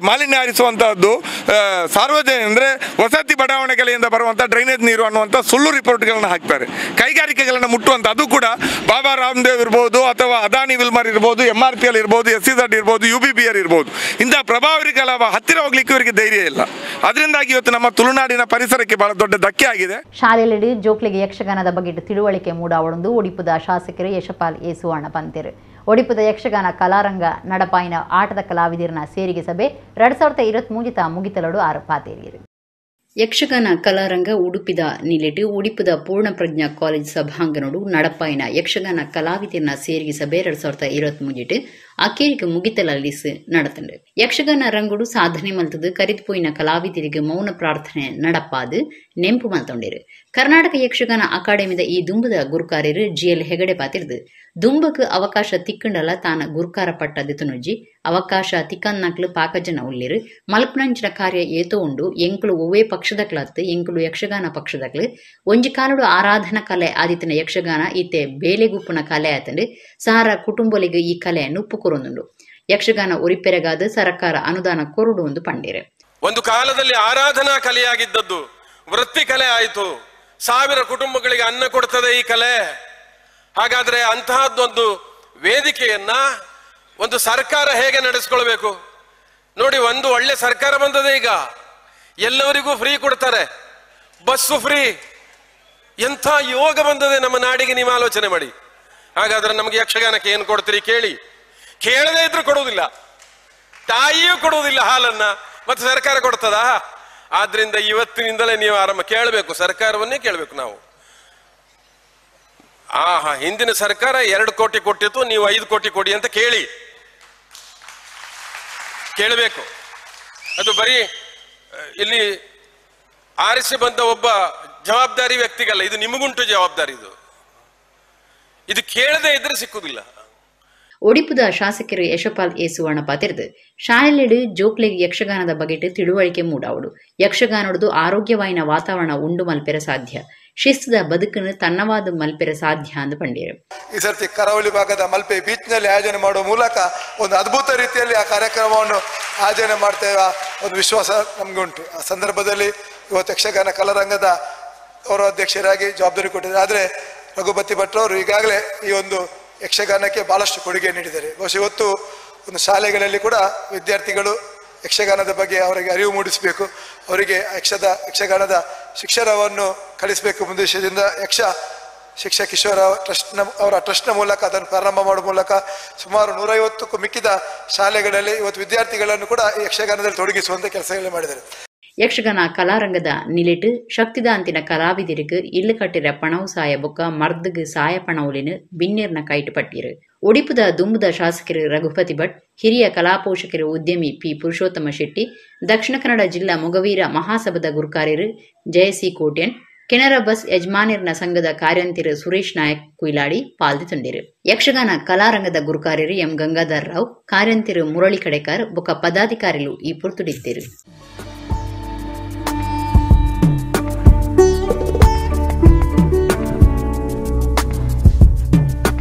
ಮಾಲಿನ್ಯ ಹಾರಿಸುವಂತಹದ್ದು ಸಾರ್ವಜನಿಕ ಅಂದರೆ ವಸತಿ ಬಡಾವಣೆಗಳಿಂದ ಬರುವಂಥ ಡ್ರೈನೇಜ್ ನೀರು ಅನ್ನುವಂಥ ಸುಳ್ಳು ರಿಪೋರ್ಟ್ಗಳನ್ನ ಹಾಕ್ತಾರೆ. ಕೈಗಾರಿಕೆಗಳನ್ನು ಮುಟ್ಟುವಂಥ ಅದು ಕೂಡ ಬಾಬಾ ರಾಮದೇವ್ ಇರ್ಬೋದು ಅಥವಾ ಅದಾನಿ ವಿಲ್ಮರ್ ಇರ್ಬೋದು, MRPL ಇರ್ಬೋದು, SEZ ಇರ್ಬೋದು, UBPR ಇರ್ಬೋದು, ಇಂಥ ಪ್ರಭಾವರಿಗಳ ಹತ್ತಿರ ಹೋಗ್ಲಿಕ್ಕೆ ಇವರಿಗೆ ಧೈರ್ಯ ಇಲ್ಲ. ಅದರಿಂದಾಗಿ ಇವತ್ತು ನಮ್ಮ ತುಳುನಾಡಿನ ಪರಿಸರಕ್ಕೆ ಬಹಳ ದೊಡ್ಡ ಧಕ್ಕೆ ಆಗಿದೆ. ಶಾಲೆಯಲ್ಲಿ ಜೋಕ್ಲಿಗೆ ಯಕ್ಷಗಾನದ ಬಗ್ಗೆ ತಿಳುವಳಿಕೆ ಮೂಡಾವಣದು ಒಡಿಪುದ ಶಾಸಕರು ಯಶಪಾಲ್ ಏಸುವಣ್ಣ ಪಂತೇರು. ಒಡಿಪುದ ಯಕ್ಷಗಾನ ಕಲಾರಂಗ ನಡಪಾಯಿನ ಆಟದ ಕಲಾವಿದರನ ಸೇರಿಗೆ ಸಭೆ 2023 ಮುಗಿತಲಡು ಆರಂಭಾತೇರಿಯರು. ಯಕ್ಷಗಾನ ಕಲಾರಂಗ ಉಡುಪಿದ ನಿಲೆಡು ಉಡುಪಿದ ಪೂರ್ಣ ಪ್ರಜ್ಞಾ ಕಾಲೇಜ್ ಸಭಾಂಗಣಡು ನಡಪಾಯಿನ ಯಕ್ಷಗಾನ ಕಲಾವಿದರನ ಸೇರಿಗೆ ಸಭೆ 2023 ಅಕ್ಕೇರಿಗೆ ಮುಗಿತಲಲ್ಲಿ நடத்தண்டு. ಯಕ್ಷಗಾನ ರಂಗುಡು ಸಾಧನೆ ಮಲ್ತದು ಕರಿದುಪೋಯಿನ ಕಲಾವಿದರಿಗೆ ಮೌನ ಪ್ರಾರ್ಥನೆ ನಡಪಾದು ನೆಂಪು ಮಲ್ತೊಂಡೇರು. ಕರ್ನಾಟಕ ಯಕ್ಷಗಾನ ಅಕಾಡೆಮಿದ ಈ ದುಂಬದ ಗುರುಕಾರ್ಯರು GL ಹೆಗಡೆ ಪಾತಿರ್ದು ದುಂಬಕ್ಕೆ ಅವಕಾಶ ತಿಕ್ಕಂಡಲ ತಾನ ಗುರುಕಾರ ಪಟ್ಟ ದಿತನುಜ್ಜಿ ಅವಕಾಶ ತಿಕ್ಕನ್ನಕ್ಲು ಪಾಕಜನ ಉಳ್ಳಿರು ಮಲ್ಪನಂಚಿನ ಕಾರ್ಯ ಏತೋ ಉಂಡು ಎಂಕ್ಲು ಒವ್ವೇ ಪಕ್ಷದಕ್ಲತ್ತು ಎಂಕ್ಲು ಯಕ್ಷಗಾನ ಪಕ್ಷದಕ್ಲು ಒಂಜಿ ಕಾಲಡು ಆರಾಧನಾ ಕಲೆ ಆದಿತ್ತಿನ ಯಕ್ಷಗಾನ ಈತೆ ಬೇಲೆಗುಪ್ಪನ ಕಲೆ ಆತಂಡು ಸಾರ ಕುಟುಂಬಲಿಗೆ ಈ ಕಲೆಯನ್ನು ಉಪ್ಪುಕೊರೊಂದುಂಡು. ಯಕ್ಷಗಾನ ಉರಿಪೆರಗಾದ ಸರ್ಕಾರ ಅನುದಾನ ಕೊರುಡು ಒಂದು ಪಂಡೇರೆ. ಒಂದು ಕಾಲದಲ್ಲಿ ಆರಾಧನಾ ಕಲೆಯಾಗಿದ್ದದ್ದು ವೃತ್ತಿ ಕಲೆ ಆಯಿತು. 1000 ಕುಟುಂಬಗಳಿಗೆ ಅನ್ನ ಕೊಡ್ತದೆ ಈ ಕಲೆ. ಹಾಗಾದ್ರೆ ಅಂತಹದ್ದೊಂದು ವೇದಿಕೆಯನ್ನ ಒಂದು ಸರ್ಕಾರ ಹೇಗೆ ನಡೆಸ್ಕೊಳ್ಬೇಕು ನೋಡಿ. ಒಂದು ಒಳ್ಳೆ ಸರ್ಕಾರ ಬಂದದೆ ಈಗ, ಎಲ್ಲವರಿಗೂ ಫ್ರೀ ಕೊಡ್ತಾರೆ, ಬಸ್ಸು ಫ್ರೀ. ಎಂಥ ಯೋಗ ಬಂದದೆ ನಮ್ಮ ನಾಡಿಗೆ, ನೀವು ಆಲೋಚನೆ ಮಾಡಿ. ಹಾಗಾದ್ರೆ ನಮಗೆ ಯಕ್ಷಗಾನಕ್ಕೆ ಏನು ಕೊಡ್ತೀರಿ ಕೇಳಿ. ಕೇಳದೇ ಇದ್ರು ಕೊಡುವುದಿಲ್ಲ, ತಾಯಿಯೂ ಕೊಡುವುದಿಲ್ಲ ಹಾಲನ್ನ, ಮತ್ತೆ ಸರ್ಕಾರ ಕೊಡ್ತದಾ? ಆದ್ರಿಂದ ಇವತ್ತಿನಿಂದಲೇ ನೀವು ಆರಂಭ ಕೇಳಬೇಕು, ಸರ್ಕಾರವನ್ನೇ ಕೇಳಬೇಕು ನಾವು. ಹಿಂದಿನ ಸರ್ಕಾರ 2 ಕೋಟಿ ಕೊಟ್ಟಿತ್ತು, ನೀವು 5 ಕೋಟಿ ಕೊಡಿ ಅಂತ ಕೇಳಬೇಕು. ಅದು ಬರೀ ಇಲ್ಲಿ ಆರಿಸಿ ಬಂದ ಒಬ್ಬ ಜವಾಬ್ದಾರಿ ವ್ಯಕ್ತಿಗಲ್ಲ, ಇದು ನಿಮಗುಂಟು ಜವಾಬ್ದಾರಿ. ಇದು ಕೇಳದೆ ಇದ್ರೆ ಸಿಕ್ಕುದಿಲ್ಲ. ಒಡಿಪುದ ಶಾಸಕರು ಯಶಪಾಲ್ ಎ ಸುವರ್ಣಪ್ಪ ತೆರೆದು ಶಾಲೆಲೆಡು ಜೋಕ್ಲೆಗ್ ಯಕ್ಷಗಾನದ ಬಗೆಟ್ ತಿಳುವಳಿಕೆ ಮೂಡಾವಡು. ಯಕ್ಷಗಾನೋಡದು ಆರೋಗ್ಯವಾಯಿನ ವಾತಾವರಣ ಉಂಡು ಮಲ್ಪೆರ ಸಾಧ್ಯ, ಶಿಸ್ತದ ಬದುಕನ್ನು ತನ್ನವಾದ ಮಲ್ಪೆರ ಸಾಧ್ಯ ಅಂತ ಪಂಡಿರು. ಈ ಸರ್ತಿ ಕರಾವಳಿ ಭಾಗದ ಮಲ್ಪೆ ಬೀಚ್ನಲ್ಲಿ ಆಯೋಜನೆ ಮಾಡುವ ಮೂಲಕ ಒಂದು ಅದ್ಭುತ ರೀತಿಯಲ್ಲಿ ಆ ಕಾರ್ಯಕ್ರಮವನ್ನು ಆಯೋಜನೆ ಮಾಡ್ತೇವೆ ಒಂದು ವಿಶ್ವಾಸ ನಮ್ಗೆ ಉಂಟು. ಆ ಸಂದರ್ಭದಲ್ಲಿ ಇವತ್ತು ಯಕ್ಷಗಾನ ಕಲಾರಂಗದ ಗೌರವ ಅಧ್ಯಕ್ಷರಾಗಿ ಜವಾಬ್ದಾರಿ ಕೊಟ್ಟಿದ್ದಾರೆ. ಆದರೆ ರಘುಪತಿ ಭಟ್ರವರು ಈಗಾಗಲೇ ಈ ಒಂದು ಯಕ್ಷಗಾನಕ್ಕೆ ಬಹಳಷ್ಟು ಕೊಡುಗೆ ನೀಡಿದ್ದಾರೆ. ಬಹುಶಃ ಇವತ್ತು ಒಂದು ಶಾಲೆಗಳಲ್ಲಿ ಕೂಡ ವಿದ್ಯಾರ್ಥಿಗಳು ಯಕ್ಷಗಾನದ ಬಗ್ಗೆ ಅವರಿಗೆ ಅರಿವು ಮೂಡಿಸಬೇಕು, ಅವರಿಗೆ ಯಕ್ಷಗಾನದ ಶಿಕ್ಷಣವನ್ನು ಕಲಿಸಬೇಕು ಉದ್ದೇಶದಿಂದ ಶಿಕ್ಷಾ ಕಿಶೋರ ಅವರ ಟ್ರಸ್ಟ್ನ ಮೂಲಕ ಅದನ್ನು ಪ್ರಾರಂಭ ಮಾಡುವ ಮೂಲಕ ಸುಮಾರು 150ಕ್ಕೂ ಮಿಕ್ಕಿದ ಶಾಲೆಗಳಲ್ಲಿ ಇವತ್ತು ವಿದ್ಯಾರ್ಥಿಗಳನ್ನು ಕೂಡ ಈ ಯಕ್ಷಗಾನದಲ್ಲಿ ತೊಡಗಿಸುವಂತ ಕೆಲಸಗಳನ್ನು ಮಾಡಿದ್ದಾರೆ. ಯಕ್ಷಗಾನ ಕಲಾರಂಗದ ನಿಲಿಟ್ ಶಕ್ತಿದಾಂತಿನ ಕಲಾವಿದರಿಗೆ ಇಲ್ಲು ಕಟ್ಟಿರ ಪಣವು ಸಾಯ ಬೊಕ್ಕ ಮರ್ದಗ್ ಸಾಯ ಪಣವುಲಿನ ಬಿನ್ನೇರ್ನ ಕೈಟ್ ಪಟ್ಟಿರು. ಒಡಿಪುದ ದುಂಬುದ ಶಾಸಕರು ರಘುಪತಿ ಭಟ್, ಹಿರಿಯ ಕಲಾಪೋಷಕರು ಉದ್ಯಮಿ ಪಿ ಪುರುಷೋತ್ತಮ ಶೆಟ್ಟಿ, ದಕ್ಷಿಣ ಕನ್ನಡ ಜಿಲ್ಲಾ ಮೊಗವೀರ ಮಹಾಸಭಾದ ಗುರುಕಾರ್ಯರು ಜಯಸಿ ಕೋಟ್ಯನ್, ಕೆನರಾ ಬಸ್ ಯಜಮಾನಿರ್ನ ಸಂಘದ ಕಾರ್ಯಂತಿರು ಸುರೇಶ್ ನಾಯಕ್ ಕುಯ್ಲಾಡಿ ಪಾಲ್ದಿತೊಂಡಿರು. ಯಕ್ಷಗಾನ ಕಲಾರಂಗದ ಗುರುಕಾರ್ಯರು ಎಂ ಗಂಗಾಧರ್ ರಾವ್, ಕಾರ್ಯಂತಿರು ಮುರಳಿ ಕಡೆಕರ್ ಬೊಕ್ಕ ಪದಾಧಿಕಾರಿಗಳು ಈ ಪುರ್ತುಡಿತ್ತಿರು.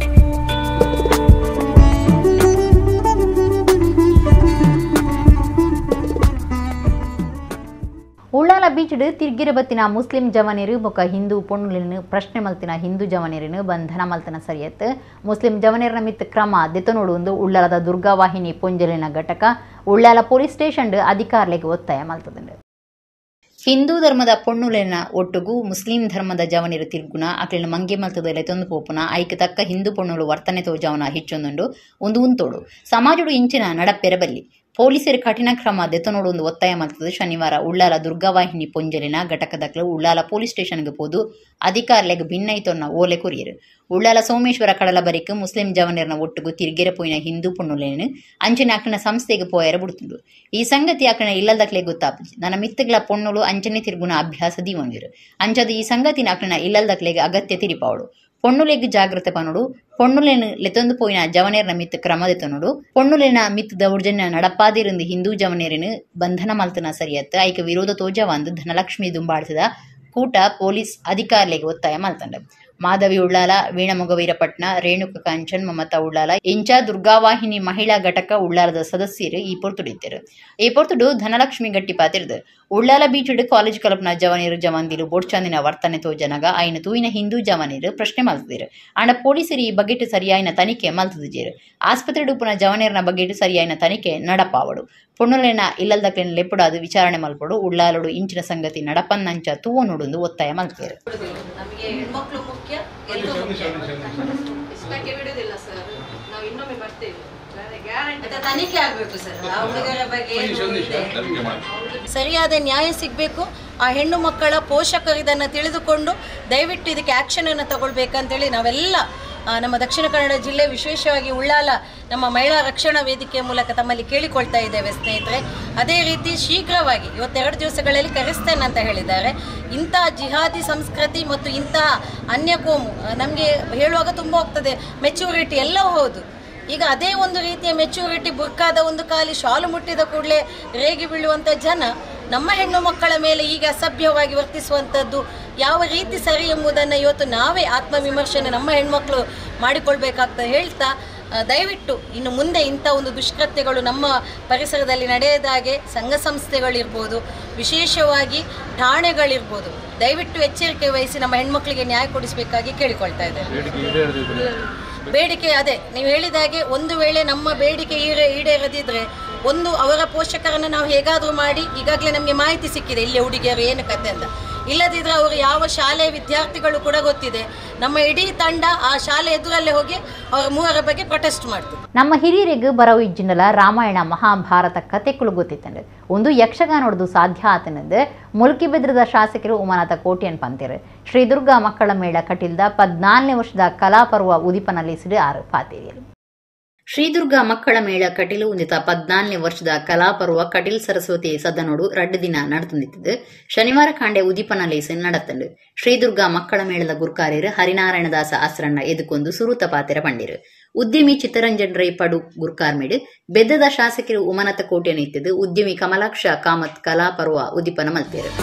ಉಳ್ಳಾಲ ಬೀಚ್ಡ್ ತಿರ್ಗಿರ ಬತ್ತಿನ ಮುಸ್ಲಿಂ ಜವನೇರು ಬೊಕ್ಕ ಹಿಂದೂ ಪೊಣ್ಣುಲಿನ ಪ್ರಶ್ನೆ ಮಲ್ತಿನ ಹಿಂದೂ ಜವನೇರಿನ ಬಂಧನ ಮಲ್ತನ ಸರಿಯತ್ ಮುಸ್ಲಿಂ ಜವನೇರನ ಮಿತ್ ಕ್ರಮ ದೆತನೋಡುಂದು ಉಳ್ಳಾಲದ ದುರ್ಗಾವಾಹಿನಿ ಪೊಂಜಲಿನ ಘಟಕ ಉಳ್ಳಾಲ ಪೊಲೀಸ್ ಸ್ಟೇಷನ್ ಅಧಿಕಾರಿಗಳಿಗೆ ಒತ್ತಾಯ ಮಲ್ತದಂಡು. ಹಿಂದೂ ಧರ್ಮದ ಪೊಣ್ಣುಲಿನ ಒಟ್ಟುಗೂ ಮುಸ್ಲಿಂ ಧರ್ಮದ ಜವನೇರು ತಿರ್ಗುನ ಅಕ್ಲಿನ ಮಂಗೆ ಮಲ್ತದಲ್ಲಿ ತೊಂದು ಪೋಪುನ ಐಕ್ ತಕ್ಕ ಹಿಂದೂ ಪೊಣ್ಣುಲು ವರ್ತನೆ ತೋಜಾವನ ಹಿಚ್ಚೊಂದುಂಡು ಒಂದು ಉಂತೋಡು ಸಮಾಜಡು ಇಂಚಿನ ನಡಪೆರಬಲ್ಲಿ ಪೊಲೀಸರು ಕಠಿಣ ಕ್ರಮ ದೆತನೋಡು ಒತ್ತಾಯ ಮಲ್ತದ ಶನಿವಾರ ಉಳ್ಳಾಲ ದುರ್ಗಾವಾಹಿನಿ ಪೊಂಜಲಿನ ಘಟಕದಕ್ಲು ಉಳ್ಳಾಲ ಪೊಲೀಸ್ ಸ್ಟೇಷನ್ಗೆ ಪೋದು ಅಧಿಕಾರಿಗಳಿಗೆ ಭಿನ್ನೈತೊನ್ನ ಓಲೆ ಕೊರಿಯರು. ಉಳ್ಳಾಲ ಸೋಮೇಶ್ವರ ಕಡಲ ಬರಿಕ್ ಮುಸ್ಲಿಂ ಜವನೇರ್ನ ಒಟ್ಟುಗೂ ತಿರ್ಗೆರ ಪೋಯಿನ ಹಿಂದೂ ಪೊಣ್ಣುಲೇನು ಅಂಚಿನ ಅಕ್ಲಿನ ಸಂಸ್ಥೆಗೆ ಪೋಯರ ಬಿಡುತ್ತುಂಡು. ಈ ಸಂಗತಿ ಅಕ್ಲಿನ ಇಲ್ಲದಕ್ಲೆ ಗೊತ್ತಾಪುಜಿ ನನ್ನ ಮಿತ್ತಗಳ ಪೊಣ್ಣುಲು ಅಂಚನೆ ತಿರ್ಗುನ ಅಭ್ಯಾಸ ದೀವಂದಿರು ಅಂಚದ ಈ ಸಂಗತಿನ ಅಕ್ಲಿನ ಇಲ್ಲದಕ್ಲೆಗೆ ಅಗತ್ಯ ತಿರಿಪಾವಡು ಪೊಣ್ಣುಲೆಗ್ ಜಾಗ್ರತೆ ಪನೋಡು ಪೊಣ್ಣುಲೇನು ಲೆತೊಂದು ಪೋಯಿನ ಜವನೇರ್ನ ಮಿತ್ ಕ್ರಮದೆತನೋಡು ಪೊಣ್ಣುಲೇನ ಮಿತ್ ದೌರ್ಜನ್ಯ ನಡಪಾದಿருந்து ಹಿಂದೂ ಜವನೇರಿನ ಬಂಧನ ಮಲ್ತನ ಸರಿಯತ್ ಐಕ ವಿರೋಧ ತೋಜವಂದು ಧನಲಕ್ಷ್ಮಿ ದುಂಬಾಡಿಸಿದ ಕೂಟ ಪೊಲೀಸ್ ಅಧಿಕಾರಿಗಳಿಗೆ ಒತ್ತಾಯ ಮಲ್ತಂಡ. ಮಾಧವಿ ಉಳ್ಳಾಲ, ವೀಣಾ ಮೊಗವೀರಪಟ್ನ, ರೇಣುಕ ಕಾಂಚನ್, ಮಮತಾ ಉಳ್ಳಾಲ ಇಂಚ ದುರ್ಗಾವಾಹಿನಿ ಮಹಿಳಾ ಘಟಕ ಉಳ್ಳಾಲದ ಸದಸ್ಯರು ಈ ಪೊರ್ತುಡಿದ್ದರು. ಈ ಪೊರ್ತುಡು ಧನಲಕ್ಷ್ಮಿ ಗಟ್ಟಿ ಪಾತಿರ್ದು ಉಳ್ಳಾಲ ಬೀಚಡ್ ಕಾಲೇಜ್ ಕಲಪ್ನ ಜವನೀರು ಜವಂದಿರು ಬೋಡ್ಚಾಂದಿನ ವರ್ತನೆ ತೋಜನಗ ಐನ ತೂಯಿನ ಹಿಂದೂ ಜವನೀರು ಪ್ರಶ್ನೆ ಮಲ್ತಿದ್ರು. ಆಂಡ ಪೊಲೀಸರು ಈ ಬಗೆಟ್ ಸರಿಯಾಯಿನ ತನಿಖೆ ಮಲ್ತದಿಜೇರು. ಆಸ್ಪತ್ರೆ ಉಪನ ಜವನೇರ್ನ ಬಗೆಟ್ ಸರಿಯಾಯಿನ ತನಿಖೆ ನಡಪಾವಡು ಪೊಣ್ಣುಲೇನ ಇಲ್ಲದಕ್ಲೇನ ಲೆಪ್ಪುಡಾದು ವಿಚಾರಣೆ ಮಲ್ಪಡು ಉಳ್ಳಾಲಡು ಇಂಚಿನ ಸಂಗತಿ ನಡಪನ್ನಂಚ ತೂವ ನೋಡುಂದು ಒತ್ತಾಯ ಮಲ್ತಿರು. ನಮಗೆ ಹೆಣ್ಮಕ್ಳು ಮುಖ್ಯ, ಎಲ್ಲರೂ ಮುಖ್ಯ. ಇಷ್ಟಕ್ಕೆ ಬಿಡುದಿಲ್ಲ ಸರ್, ನಾವು ಇನ್ನೊಮ್ಮೆ ಬರ್ತೇವೆ. ತನಿಖೆ ಆಗ್ಬೇಕು ಸರ್, ಆ ಹುಡುಗರ ಬಗ್ಗೆ ಸರಿಯಾದ ನ್ಯಾಯ ಸಿಗಬೇಕು. ಆ ಹೆಣ್ಣು ಮಕ್ಕಳ ಪೋಷಕರು ಇದನ್ನು ತಿಳಿದುಕೊಂಡು ದಯವಿಟ್ಟು ಇದಕ್ಕೆ ಆ್ಯಕ್ಷನ್ ಅನ್ನು ತಗೊಳ್ಬೇಕಂತೇಳಿ ನಾವೆಲ್ಲ ನಮ್ಮ ದಕ್ಷಿಣ ಕನ್ನಡ ಜಿಲ್ಲೆ ವಿಶೇಷವಾಗಿ ಉಳ್ಳಾಲ ನಮ್ಮ ಮಹಿಳಾ ರಕ್ಷಣಾ ವೇದಿಕೆಯ ಮೂಲಕ ತಮ್ಮಲ್ಲಿ ಕೇಳಿಕೊಳ್ತಾ ಇದ್ದೇವೆ ಸ್ನೇಹಿತರೆ. ಅದೇ ರೀತಿ ಶೀಘ್ರವಾಗಿ 2 ದಿವಸಗಳಲ್ಲಿ ಕರೆಸ್ತೇನೆ ಅಂತ ಹೇಳಿದ್ದಾರೆ. ಇಂಥ ಜಿಹಾದಿ ಸಂಸ್ಕೃತಿ ಮತ್ತು ಇಂಥ ಅನ್ಯಕೋಮು ನಮಗೆ ಹೇಳುವಾಗ ತುಂಬ ಹೋಗ್ತದೆ, ಮೆಚೂರಿಟಿ ಎಲ್ಲ ಹೌದು. ಈಗ ಅದೇ ಒಂದು ರೀತಿಯ ಮೆಚೂರಿಟಿ ಬುರ್ಕಾದ ಒಂದು ಖಾಲಿ ಶಾಲು ಮುಟ್ಟಿದ ಕೂಡಲೇ ರೇಗಿ ಬೀಳುವಂಥ ಜನ ನಮ್ಮ ಹೆಣ್ಣು ಮಕ್ಕಳ ಮೇಲೆ ಈಗ ಅಸಭ್ಯವಾಗಿ ವರ್ತಿಸುವಂಥದ್ದು ಯಾವ ರೀತಿ ಸರಿ ಎಂಬುದನ್ನು ಇವತ್ತು ನಾವೇ ಆತ್ಮವಿಮರ್ಶನೆ ನಮ್ಮ ಹೆಣ್ಮಕ್ಳು ಮಾಡಿಕೊಳ್ಬೇಕಾಗ್ತದೆ ಹೇಳ್ತಾ, ದಯವಿಟ್ಟು ಇನ್ನು ಮುಂದೆ ಇಂಥ ಒಂದು ದುಷ್ಕೃತ್ಯಗಳು ನಮ್ಮ ಪರಿಸರದಲ್ಲಿ ನಡೆಯದಾಗೆ ಸಂಘ ಸಂಸ್ಥೆಗಳಿರ್ಬೋದು, ವಿಶೇಷವಾಗಿ ಠಾಣೆಗಳಿರ್ಬೋದು, ದಯವಿಟ್ಟು ಎಚ್ಚರಿಕೆ ವಹಿಸಿ ನಮ್ಮ ಹೆಣ್ಮಕ್ಳಿಗೆ ನ್ಯಾಯ ಕೊಡಿಸಬೇಕಾಗಿ ಕೇಳಿಕೊಳ್ತಾ ಇದ್ದೇವೆ. ಬೇಡಿಕೆ ಅದೇ ನೀವು ಹೇಳಿದ ಹಾಗೆ, ಒಂದು ವೇಳೆ ನಮ್ಮ ಬೇಡಿಕೆ ಈಡೇರದಿದ್ದರೆ ಒಂದು ಅವರ ಪೋಷಕರನ್ನು ನಾವು ಹೇಗಾದರೂ ಮಾಡಿ, ಈಗಾಗಲೇ ನಮಗೆ ಮಾಹಿತಿ ಸಿಕ್ಕಿದೆ ಇಲ್ಲಿ ಹುಡುಗಿಯರು ಏನು ಕತೆ ಅಂತ, ಇಲ್ಲದಿದ್ದರೆ ಅವರು ಯಾವ ಶಾಲೆಯ ವಿದ್ಯಾರ್ಥಿಗಳು ಕೂಡ ಗೊತ್ತಿದೆ. ನಮ್ಮ ಇಡೀ ತಂಡ ಆ ಶಾಲೆ ಎದುರಲ್ಲೇ ಹೋಗಿ ಅವರ 3 ಬಗ್ಗೆ ಪ್ರೊಟೆಸ್ಟ್ ಮಾಡ್ತೀವಿ. ನಮ್ಮ ಹಿರಿಯರಿಗೆ ಬರವು ಇಜ್ಜಿಂಡಲ ರಾಮಾಯಣ ಮಹಾಭಾರತ ಕಥೆಗಳು ಗೊತ್ತಿತ್ತಂಡು ಒಂದು ಯಕ್ಷಗಾನೋಡ್ದು ಸಾಧ್ಯ ಆತನಂದು ಮುಲ್ಕಿಬೆದ್ರದ ಶಾಸಕರು ಉಮಾನಾಥ ಕೋಟ್ಯನ್ ಪಂತಿರು. ಶ್ರೀ ದುರ್ಗಾ ಮಕ್ಕಳ ಮೇಳ ಕಟೀಲ್ದ 14ನೇ ವರ್ಷದ ಕಲಾಪರ್ವ ಉದಿಪನಲ್ಲಿ ಸಿಡಿ 6 ಪಾತೇರಿಯರು. ಶ್ರೀದುರ್ಗ ಮಕ್ಕಳ ಮೇಳ ಕಟೀಲು ಉಂದಿತ 14ನೇ ವರ್ಷದ ಕಲಾಪರ್ವ ಕಟೀಲ್ ಸರಸ್ವತಿ ಸದನೋಡು 2 ದಿನ ನಡೆದಿದ್ದು ಶನಿವಾರ ಕಾಂಡೆ ಉದೀಪನ ಲೇಸನ್ நடத்தண்டு ಶ್ರೀದುರ್ಗ ಮಕ್ಕಳ ಮೇಳದ ಗುರ್ಕಾರ್ಯರು ಹರಿನಾರಾಯಣದಾಸ ಆಸ್ರಣ್ಣ ಎದುಕೊಂದು ಸುರೂತ ಪಾತೆರ ಪಂಡಿರು ಉದ್ಯಮಿ ಚಿತ್ತರಂಜನ್ ರೈ ಪಡು ಗುರ್ಕಾರ್ಮೇಡು ಬೆದ್ದದ ಶಾಸಕರು ಉಮನತ ಕೋಟೆ ನಿಂತಿದ್ದು ಉದ್ಯಮಿ ಕಮಲಾಕ್ಷ ಕಾಮತ್ ಕಲಾಪರ್ವ ಉದೀಪನ ಮಲ್ತೇರು.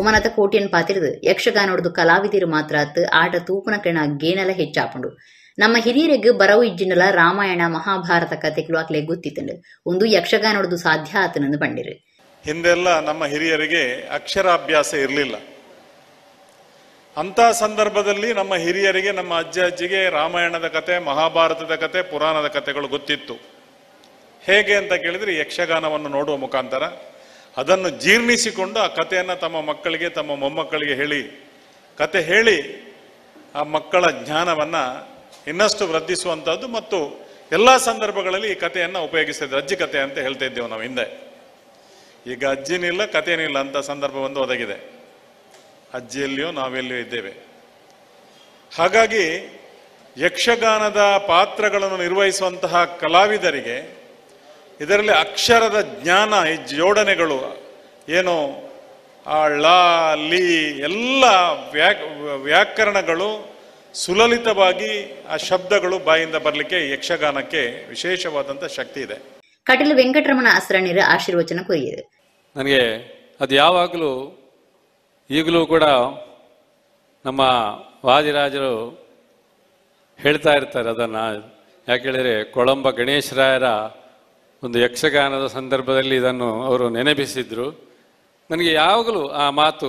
ಉಮನತ ಕೋಟಿಯನ್ ಪಾತಿರದು ಯಕ್ಷಗಾನೋಡ್ದು ಕಲಾವಿದರು ಮಾತ್ರ ಆಟ ತೂಪನ ಕಣ ಗೇನೆಲ್ಲ ಹೆಚ್ಚಾಪುಂಡು ನಮ್ಮ ಹಿರಿಯರಿಗೆ ಬರವು ಇಜ್ಜಿನಲ ರಾಮಾಯಣ ಮಹಾಭಾರತ ಕಥೆಗಳು ಆಗ್ಲೇ ಗೊತ್ತಿತ್ತಂಡು ಒಂದು ಯಕ್ಷಗಾನೋಡ್ದು ಸಾಧ್ಯ ಆತನನ್ನು ಬಂಡಿರು. ಹಿಂದೆಲ್ಲ ನಮ್ಮ ಹಿರಿಯರಿಗೆ ಅಕ್ಷರಾಭ್ಯಾಸ ಇರಲಿಲ್ಲ. ಅಂತ ಸಂದರ್ಭದಲ್ಲಿ ನಮ್ಮ ಹಿರಿಯರಿಗೆ ನಮ್ಮ ಅಜ್ಜಿಗೆ ರಾಮಾಯಣದ ಕತೆ ಮಹಾಭಾರತದ ಕತೆ ಪುರಾಣದ ಕಥೆಗಳು ಗೊತ್ತಿತ್ತು. ಹೇಗೆ ಅಂತ ಕೇಳಿದ್ರೆ ಯಕ್ಷಗಾನವನ್ನು ನೋಡುವ ಮುಖಾಂತರ ಅದನ್ನು ಜೀರ್ಣಿಸಿಕೊಂಡು ಆ ಕಥೆಯನ್ನು ತಮ್ಮ ಮಕ್ಕಳಿಗೆ ತಮ್ಮ ಮೊಮ್ಮಕ್ಕಳಿಗೆ ಕತೆ ಹೇಳಿ ಆ ಮಕ್ಕಳ ಜ್ಞಾನವನ್ನು ಇನ್ನಷ್ಟು ವೃದ್ಧಿಸುವಂಥದ್ದು ಮತ್ತು ಎಲ್ಲ ಸಂದರ್ಭಗಳಲ್ಲಿ ಈ ಕಥೆಯನ್ನು ಉಪಯೋಗಿಸ್ತಿದ್ರು. ಅಜ್ಜಿ ಕಥೆ ಅಂತ ಹೇಳ್ತಾ ಇದ್ದೇವೆ ನಾವು ಹಿಂದೆ. ಈಗ ಅಜ್ಜಿನಿಲ್ಲ ಕಥೆನಿಲ್ಲ ಅಂತ ಸಂದರ್ಭ ಒಂದು ಒದಗಿದೆ. ಅಜ್ಜಿಯಲ್ಲಿಯೋ ನಾವೆಲ್ಲಿಯೋ ಇದ್ದೇವೆ. ಹಾಗಾಗಿ ಯಕ್ಷಗಾನದ ಪಾತ್ರಗಳನ್ನು ನಿರ್ವಹಿಸುವಂತಹ ಕಲಾವಿದರಿಗೆ ಇದರಲ್ಲಿ ಅಕ್ಷರದ ಜ್ಞಾನ, ಈ ಜೋಡಣೆಗಳು ಏನು ಆ ಳ ಲಿ ಎಲ್ಲ ವ್ಯಾಕರಣಗಳು ಸುಲಲಿತವಾಗಿ ಆ ಶಬ್ದಗಳು ಬಾಯಿಂದ ಬರಲಿಕ್ಕೆ ಯಕ್ಷಗಾನಕ್ಕೆ ವಿಶೇಷವಾದಂಥ ಶಕ್ತಿ ಇದೆ. ಕಟೀಲು ವೆಂಕಟರಮಣ ಅಸ್ರಣ್ಯರ ಆಶೀರ್ವಚನ ಕೊಯ್ಯಿದೆ. ನನಗೆ ಅದು ಯಾವಾಗಲೂ ಈಗಲೂ ಕೂಡ ನಮ್ಮ ವಾದಿರಾಜರು ಹೇಳ್ತಾ ಇರ್ತಾರೆ ಅದನ್ನು. ಯಾಕೆ ಹೇಳಿದರೆ ಕೊಳಂಬ ಗಣೇಶರಾಯರ ಒಂದು ಯಕ್ಷಗಾನದ ಸಂದರ್ಭದಲ್ಲಿ ಇದನ್ನು ಅವರು ನೆನಪಿಸಿದ್ರು. ನನಗೆ ಯಾವಾಗಲೂ ಆ ಮಾತು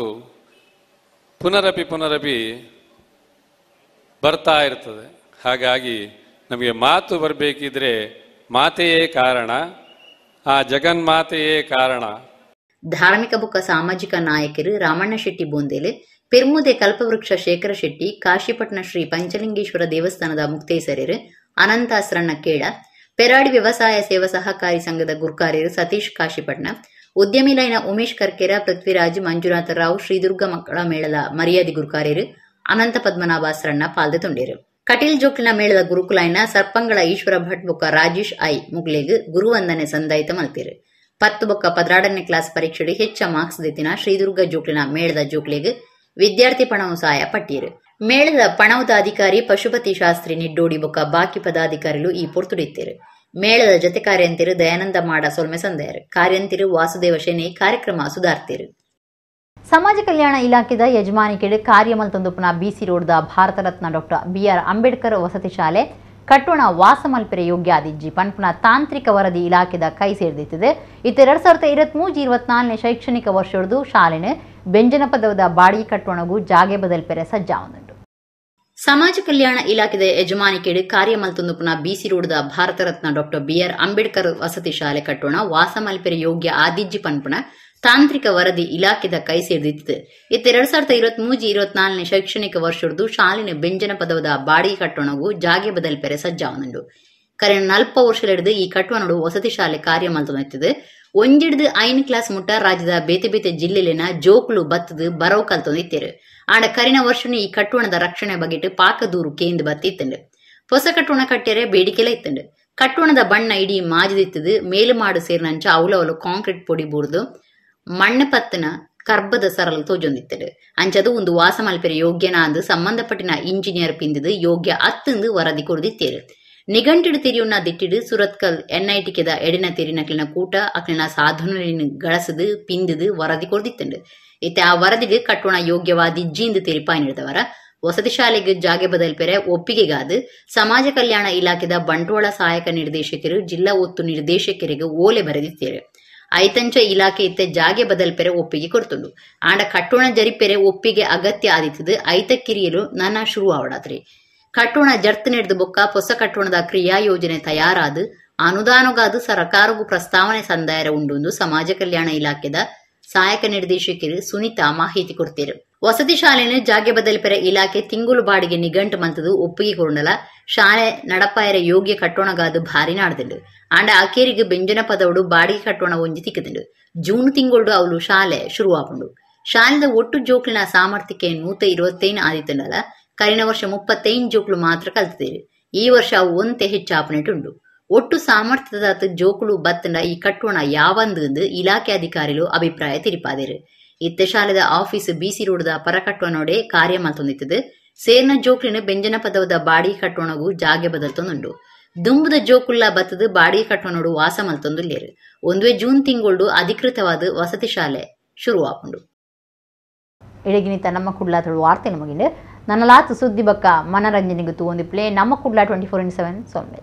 ಪುನರಪಿ ಬರ್ತಾ ಇರ್ತದೆ. ಹಾಗಾಗಿ ನಮಗೆ ಮಾತು ಬರಬೇಕಿದ್ರೆ ಮಾತೆಯೇ ಕಾರಣ, ಆ ಜಗನ್ಮಾತೆಯೇ ಕಾರಣ. ಧಾರ್ಮಿಕ ಬುಕ್ಕ ಸಾಮಾಜಿಕ ನಾಯಕರು ರಾಮಣ್ಣ ಶೆಟ್ಟಿ ಬೋಂದೇಲೆ, ಪೆರ್ಮುದೆ ಕಲ್ಪವೃಕ್ಷ ಶೇಖರ ಶೆಟ್ಟಿ, ಕಾಶಿಪಟ್ಟಣ ಶ್ರೀ ಪಂಚಲಿಂಗೇಶ್ವರ ದೇವಸ್ಥಾನದ ಮುಕ್ತೇಸರರು ಅನಂತ ಅಸ್ರಣ್ಣ ಕೇಳ, ಪೆರಾಡಿ ವ್ಯವಸಾಯ ಸೇವಾ ಸಹಕಾರಿ ಸಂಘದ ಗುರ್ಕಾರ್ಯರು ಸತೀಶ್ ಕಾಶಿಪಟ್ನ, ಉದ್ಯಮಿಲೈನ ಉಮೇಶ್ ಕರ್ಕೆರ, ಪೃಥ್ವಿರಾಜ್, ಮಂಜುನಾಥ ರಾವ್, ಶ್ರೀದುರ್ಗ ಮಕ್ಕಳ ಮೇಳದ ಮರ್ಯಾದಿ ಗುರ್ಕಾರ್ಯರು ಅನಂತ ಪದ್ಮನಾಭ ಅಸ್ರಣ್ಣ ಪಾಲ್ದೆ ತೊಂಡೇರು. ಕಟೀಲ್ ಜೋಕ್ಲಿನ ಮೇಳದ ಗುರುಕುಲಾಯಿನ ಸರ್ಪಂಗಳ ಈಶ್ವರ ಭಟ್ ಬೊಕ್ಕ ರಾಜೇಶ್ ಐ ಮುಗ್ಲೆಗ್ ಗುರುವಂದನೆ ಸಂದಾಯಿತ ಮಲ್ತೇರು. 10 ಬೊಕ್ಕ 12ನೇ ಕ್ಲಾಸ್ ಪರೀಕ್ಷೆಡಿ ಹೆಚ್ಚ ಮಾರ್ಕ್ಸ್ ದೆತ್ತಿನ ಶ್ರೀದುರ್ಗ ಜೋಕ್ಲಿನ ಮೇಳದ ಜೋಕ್ಲೆಗ್ ವಿದ್ಯಾರ್ಥಿ ಪಣವು ಸಹಾಯ ಪಟ್ಟೀರು. ಮೇಳದ ಪಣವದ ಅಧಿಕಾರಿ ಪಶುಪತಿ ಶಾಸ್ತ್ರಿ ನಿಡ್ಡೋಡಿ ಬೊಕ್ಕ ಬಾಕಿ ಪದಾಧಿಕಾರಿಗಳು ಈ ಪೊರ್ತುಡಿತ್ತೇರು. ಮೇಳದ ಜೊತೆ ಕಾರ್ಯಂತಿರು ದಯಾನಂದ ಮಾಡ ಸೊಲ್ಮೆ ಸಂದೆಯರು, ಕಾರ್ಯಂತಿರು ವಾಸುದೇವ ಶೆನೆ ಕಾರ್ಯಕ್ರಮ ಸುಧಾರ್ತಿರು. ಸಮಾಜ ಕಲ್ಯಾಣ ಇಲಾಖೆದ ಯಜಮಾನಿಕೆಡು ಕಾರ್ಯಮಲ್ತೊಂದುಪುನ ಬಿಸಿ ರೋಡ್ದ ಭಾರತ ರತ್ನ ಡಾಕ್ಟರ್ BR ಅಂಬೇಡ್ಕರ್ ವಸತಿ ಶಾಲೆ ಕಟ್ಟೋಣ ವಾಸಮಲ್ಪೆರೆ ಯೋಗ್ಯ ಆದಿಜ್ಜಿ ಪನ್ಪುನ ತಾಂತ್ರಿಕ ವರದಿ ಇಲಾಖೆದ ಕೈ ಸೇರಿದಿತ್ತಿದೆ. ಇತ್ತೆ 2023-24ನೇ ಶೈಕ್ಷಣಿಕ ವರ್ಷದ್ದು ಶಾಲೆನ ಬೆಂಜನ ಪದವದ ಬಾಡಿ ಕಟ್ಟೋಣಗೂ ಜಾಗೆ ಬದಲ್ಪೆರೆ ಸಜ್ಜಾವನುಂಟು. ಸಮಾಜ ಕಲ್ಯಾಣ ಇಲಾಖೆದ ಯಜಮಾನಿಕೆಡು ಕಾರ್ಯಮಲ್ತೊಂದುಪುನ ಬಿಸಿ ರೋಡ್ದ ಭಾರತ ರತ್ನ ಡಾಕ್ಟರ್ BR ಅಂಬೇಡ್ಕರ್ ವಸತಿ ಶಾಲೆ ಕಟ್ಟೋಣ ವಾಸಮಲ್ಪೆರೆ ಯೋಗ್ಯ ಆದಿಜ್ಜಿ ಪನ್ಪುನ ತಾಂತ್ರಿಕ ವರದಿ ಇಲಾಖೆದ ಕೈ ಸೇರಿದಿತ್ತು. ಇತ್ತೆ 2023-24ನೇ ಶೈಕ್ಷಣಿಕ ವರ್ಷದ್ದು ಶಾಲಿನ ಬೆಂಜನ ಪದವದ ಬಾಡಿ ಕಟ್ಟೋಣಗೂ ಜಾಗೆ ಬದಲ್ಪೆರೆ ಸಜ್ಜಾವನುಂಡು. ಕರೆನ 40 ವರ್ಷಲಿಡಿದು ಈ ಕಟ್ಟೋಣಡು ವಸತಿ ಶಾಲೆ ಕಾರ್ಯಮಲ್ತೊಂದಿತ್ತಿದೆ. ಒಂಜಿಡ್ದು 5ನೇ ಕ್ಲಾಸ್ ಮುಟ್ಟ ರಾಜ್ಯದ ಬೇತೆ ಬೇತೆ ಜಿಲ್ಲೆಲಿನ ಜೋಕುಲು ಬತ್ತದು ಬರವು ಕಲ್ತೊಂದಿತ್ತೇರು. ಆಂಡ ಕರಿನ ವರ್ಷನ ಈ ಕಟ್ಟೋಣದ ರಕ್ಷಣೆ ಬಗೆಟ್ ಪಾಕದೂರು ಕೇಂದ್ರ ಬತ್ತಿತ್ತಂಡು. ಹೊಸ ಕಟ್ಟೋಣ ಕಟ್ಟೆರೆ ಬೇಡಿಕೆಲ ಇತ್ತಂಡು. ಕಟ್ಟೋಣದ ಬಣ್ಣ ಇಡೀ ಮಾಜದಿತ್ತದು ಮೇಲು ಮಾಡು ಸೇರಿನಂಚ ಅವಲವಲು ಕಾಂಕ್ರೀಟ್ ಪೊಡಿ ಬೂರ್ದು ಮಣ್ಣು ಪತ್ತನ ಕರ್ಬದ ಸರಳ ತೋಜೊಂದಿತ್ತಡು. ಅಂಚದು ಒಂದು ವಾಸ ಮಲ್ಪೆರೆ ಯೋಗ್ಯನ ಅಂದು ಸಂಬಂಧಪಟ್ಟಿನ ಇಂಜಿನಿಯರ್ ಪಿಂದದು ಯೋಗ್ಯ ಅತ್ತಂದು ವರದಿ ಕೊಡ್ದಿತ್ತೇರು. ನಿಘಂಟಿಡು ತಿರಿಯುನ್ನ ದಿಟ್ಟಿಡು ಸುರತ್ಕಲ್ NITಕೆದ ಎಡಿನ ತಿರಿನಕ್ಲಿನ ಕೂಟ ಅಕ್ಲಿನ ಸಾಧನ ಗಳಸದು ಪಿಂದದು ವರದಿ ಕೊಡ್ದಿತ್ತಂಡು. ಇತ್ತೆ ಆ ವರದಿಗೆ ಕಟ್ಟೋಣ ಯೋಗ್ಯವಾದಿ ಜೀಂದು ತಿರಿಪಾಯಿ ನೀಡಿದವರ ವಸತಿ ಶಾಲೆಗೆ ಜಾಗೆ ಬದಲ್ಪೆರೆ ಒಪ್ಪಿಗೆಗಾದು ಸಮಾಜ ಕಲ್ಯಾಣ ಇಲಾಖೆದ ಬಂಟ್ವಾಳ ಸಹಾಯಕ ನಿರ್ದೇಶಕರು ಜಿಲ್ಲಾ ಒತ್ತು ನಿರ್ದೇಶಕರಿಗೆ ಓಲೆ ಬರೆದಿತ್ತೇರು. ಐತಂಚ ಇಲಾಖೆ ಇತ್ತೆ ಜಾಗೆ ಬದಲ್ಪೆರೆ ಒಪ್ಪಿಗೆ ಕೊಡ್ತುಂಡು. ಆಂಡ ಕಟ್ಟೋಣ ಜರಿಪೆರೆ ಒಪ್ಪಿಗೆ ಅಗತ್ಯ ಆದಿತ್ತದು ಐತಕ್ಕಿರಿಯಲು ನನ್ನ ಶುರು ಆವಡಾತ್ರಿ. ಕಟ್ಟೋಣ ಜರ್ತ್ ನಡೆದು ಬೊಕ್ಕ ಹೊಸ ಕಟ್ಟೋಣದ ಕ್ರಿಯಾ ಯೋಜನೆ ತಯಾರಾದು ಅನುದಾನಗಾದು ಸರ್ಕಾರಗೂ ಪ್ರಸ್ತಾವನೆ ಸಂದಾಯ ಉಂಡು ಸಮಾಜ ಕಲ್ಯಾಣ ಇಲಾಖೆದ ಸಹಾಯಕ ನಿರ್ದೇಶಕರು ಸುನೀತಾ ಮಾಹಿತಿ ಕೊಡ್ತೀರು. ವಸತಿ ಶಾಲೆಯನ್ನು ಜಾಗೆ ಬದಲಿಪರ ಇಲಾಖೆ ತಿಂಗಳು ಬಾಡಿಗೆ ನಿಘಂಟು ಮಂತದು ಒಪ್ಪಿಗೆ ಕೊಂಡಲ ಶಾಲೆ ನಡಪಾಯರ ಯೋಗ್ಯ ಕಟ್ಟೋಣಗಾದು ಭಾರಿ ನಾಡ್ದುಂಡು ಆಂಡ ಅಕೇರಿಗೆ ಬೆಂಜನ ಪದವಡು ಬಾಡಿಗೆ ಕಟ್ಟೋಣ ಒಂಜಿ ತಿಕ್ಕದುಂಡು ಜೂನ್ ತಿಂಗಳು ಅವಳು ಶಾಲೆ ಶುರುವಾಪುಂಡು ಶಾಲೆದ ಒಟ್ಟು ಜೋಕ್ಲಿನ ಸಾಮರ್ಥ್ಯಕ್ಕೆ 125 ಆದಿತ್ತುಂಡಲ ಕರಿನ ವರ್ಷ 35 ಜೋಕ್ಲು ಮಾತ್ರ ಕಲ್ತಿದ್ದೇರು ಈ ವರ್ಷ ಅವು ಒಂತೆ ಹೆಚ್ಚಾಪನೆಟುಂಡು ಒಟ್ಟು ಸಾಮರ್ಥ್ಯದ ಜೋಕುಲು ಬತ್ತಂಡ ಈ ಕಟ್ಟೋಣ ಯಾವಂದು ಇಲಾಖೆ ಅಧಿಕಾರಿಗಳು ಅಭಿಪ್ರಾಯ ತಿರಿಪಾದೇರು ಇತ್ತ ಶಾಲೆದ ಆಫೀಸ್ ಬಿಸಿ ರೋಡ್ದ ಪರಕಟ್ಟೋನೋಡೆ ಕಾರ್ಯ ಮಲ್ತೊಂದಿತ್ತದು ಸೇರ್ನ ಜೋಕ್ಲಿನ ಬೆಂಜನ ಪದವದ ಬಾಡಿಗೆ ಕಟ್ಟೋಣಗೂ ಜಾಗೆ ಬದಲ್ತೊಂದುಂಡು ದುಂಬುದ ಜೋಕುಲ್ಲ ಬತ್ತದು ಬಾಡಿಗೆ ಕಟ್ಟೋನೋಡು ವಾಸ ಮಲ್ತೊಂದುಲ್ಲೇರು ಒಂದುವೆ ಜೂನ್ ತಿಂಗಳು ಅಧಿಕೃತವಾದ ವಸತಿ ಶಾಲೆ ಶುರುವಾಪುಂಡು ಇಡಗಿನಿತ ನಮ್ಮ ಕುಡ್ಲಾತಳು ವಾರ್ತೆ ನಮಗಿಂಡು ನನ್ನ ಲಾತು ಸುದ್ದಿ ಬಕ್ಕ ಮನರಂಜನೆಗೂ ಒಂದು ಪ್ಲೇ ನಮ್ಮ ಕುಡ್ಲಾ 24/7 ಸೊನ್ನೆ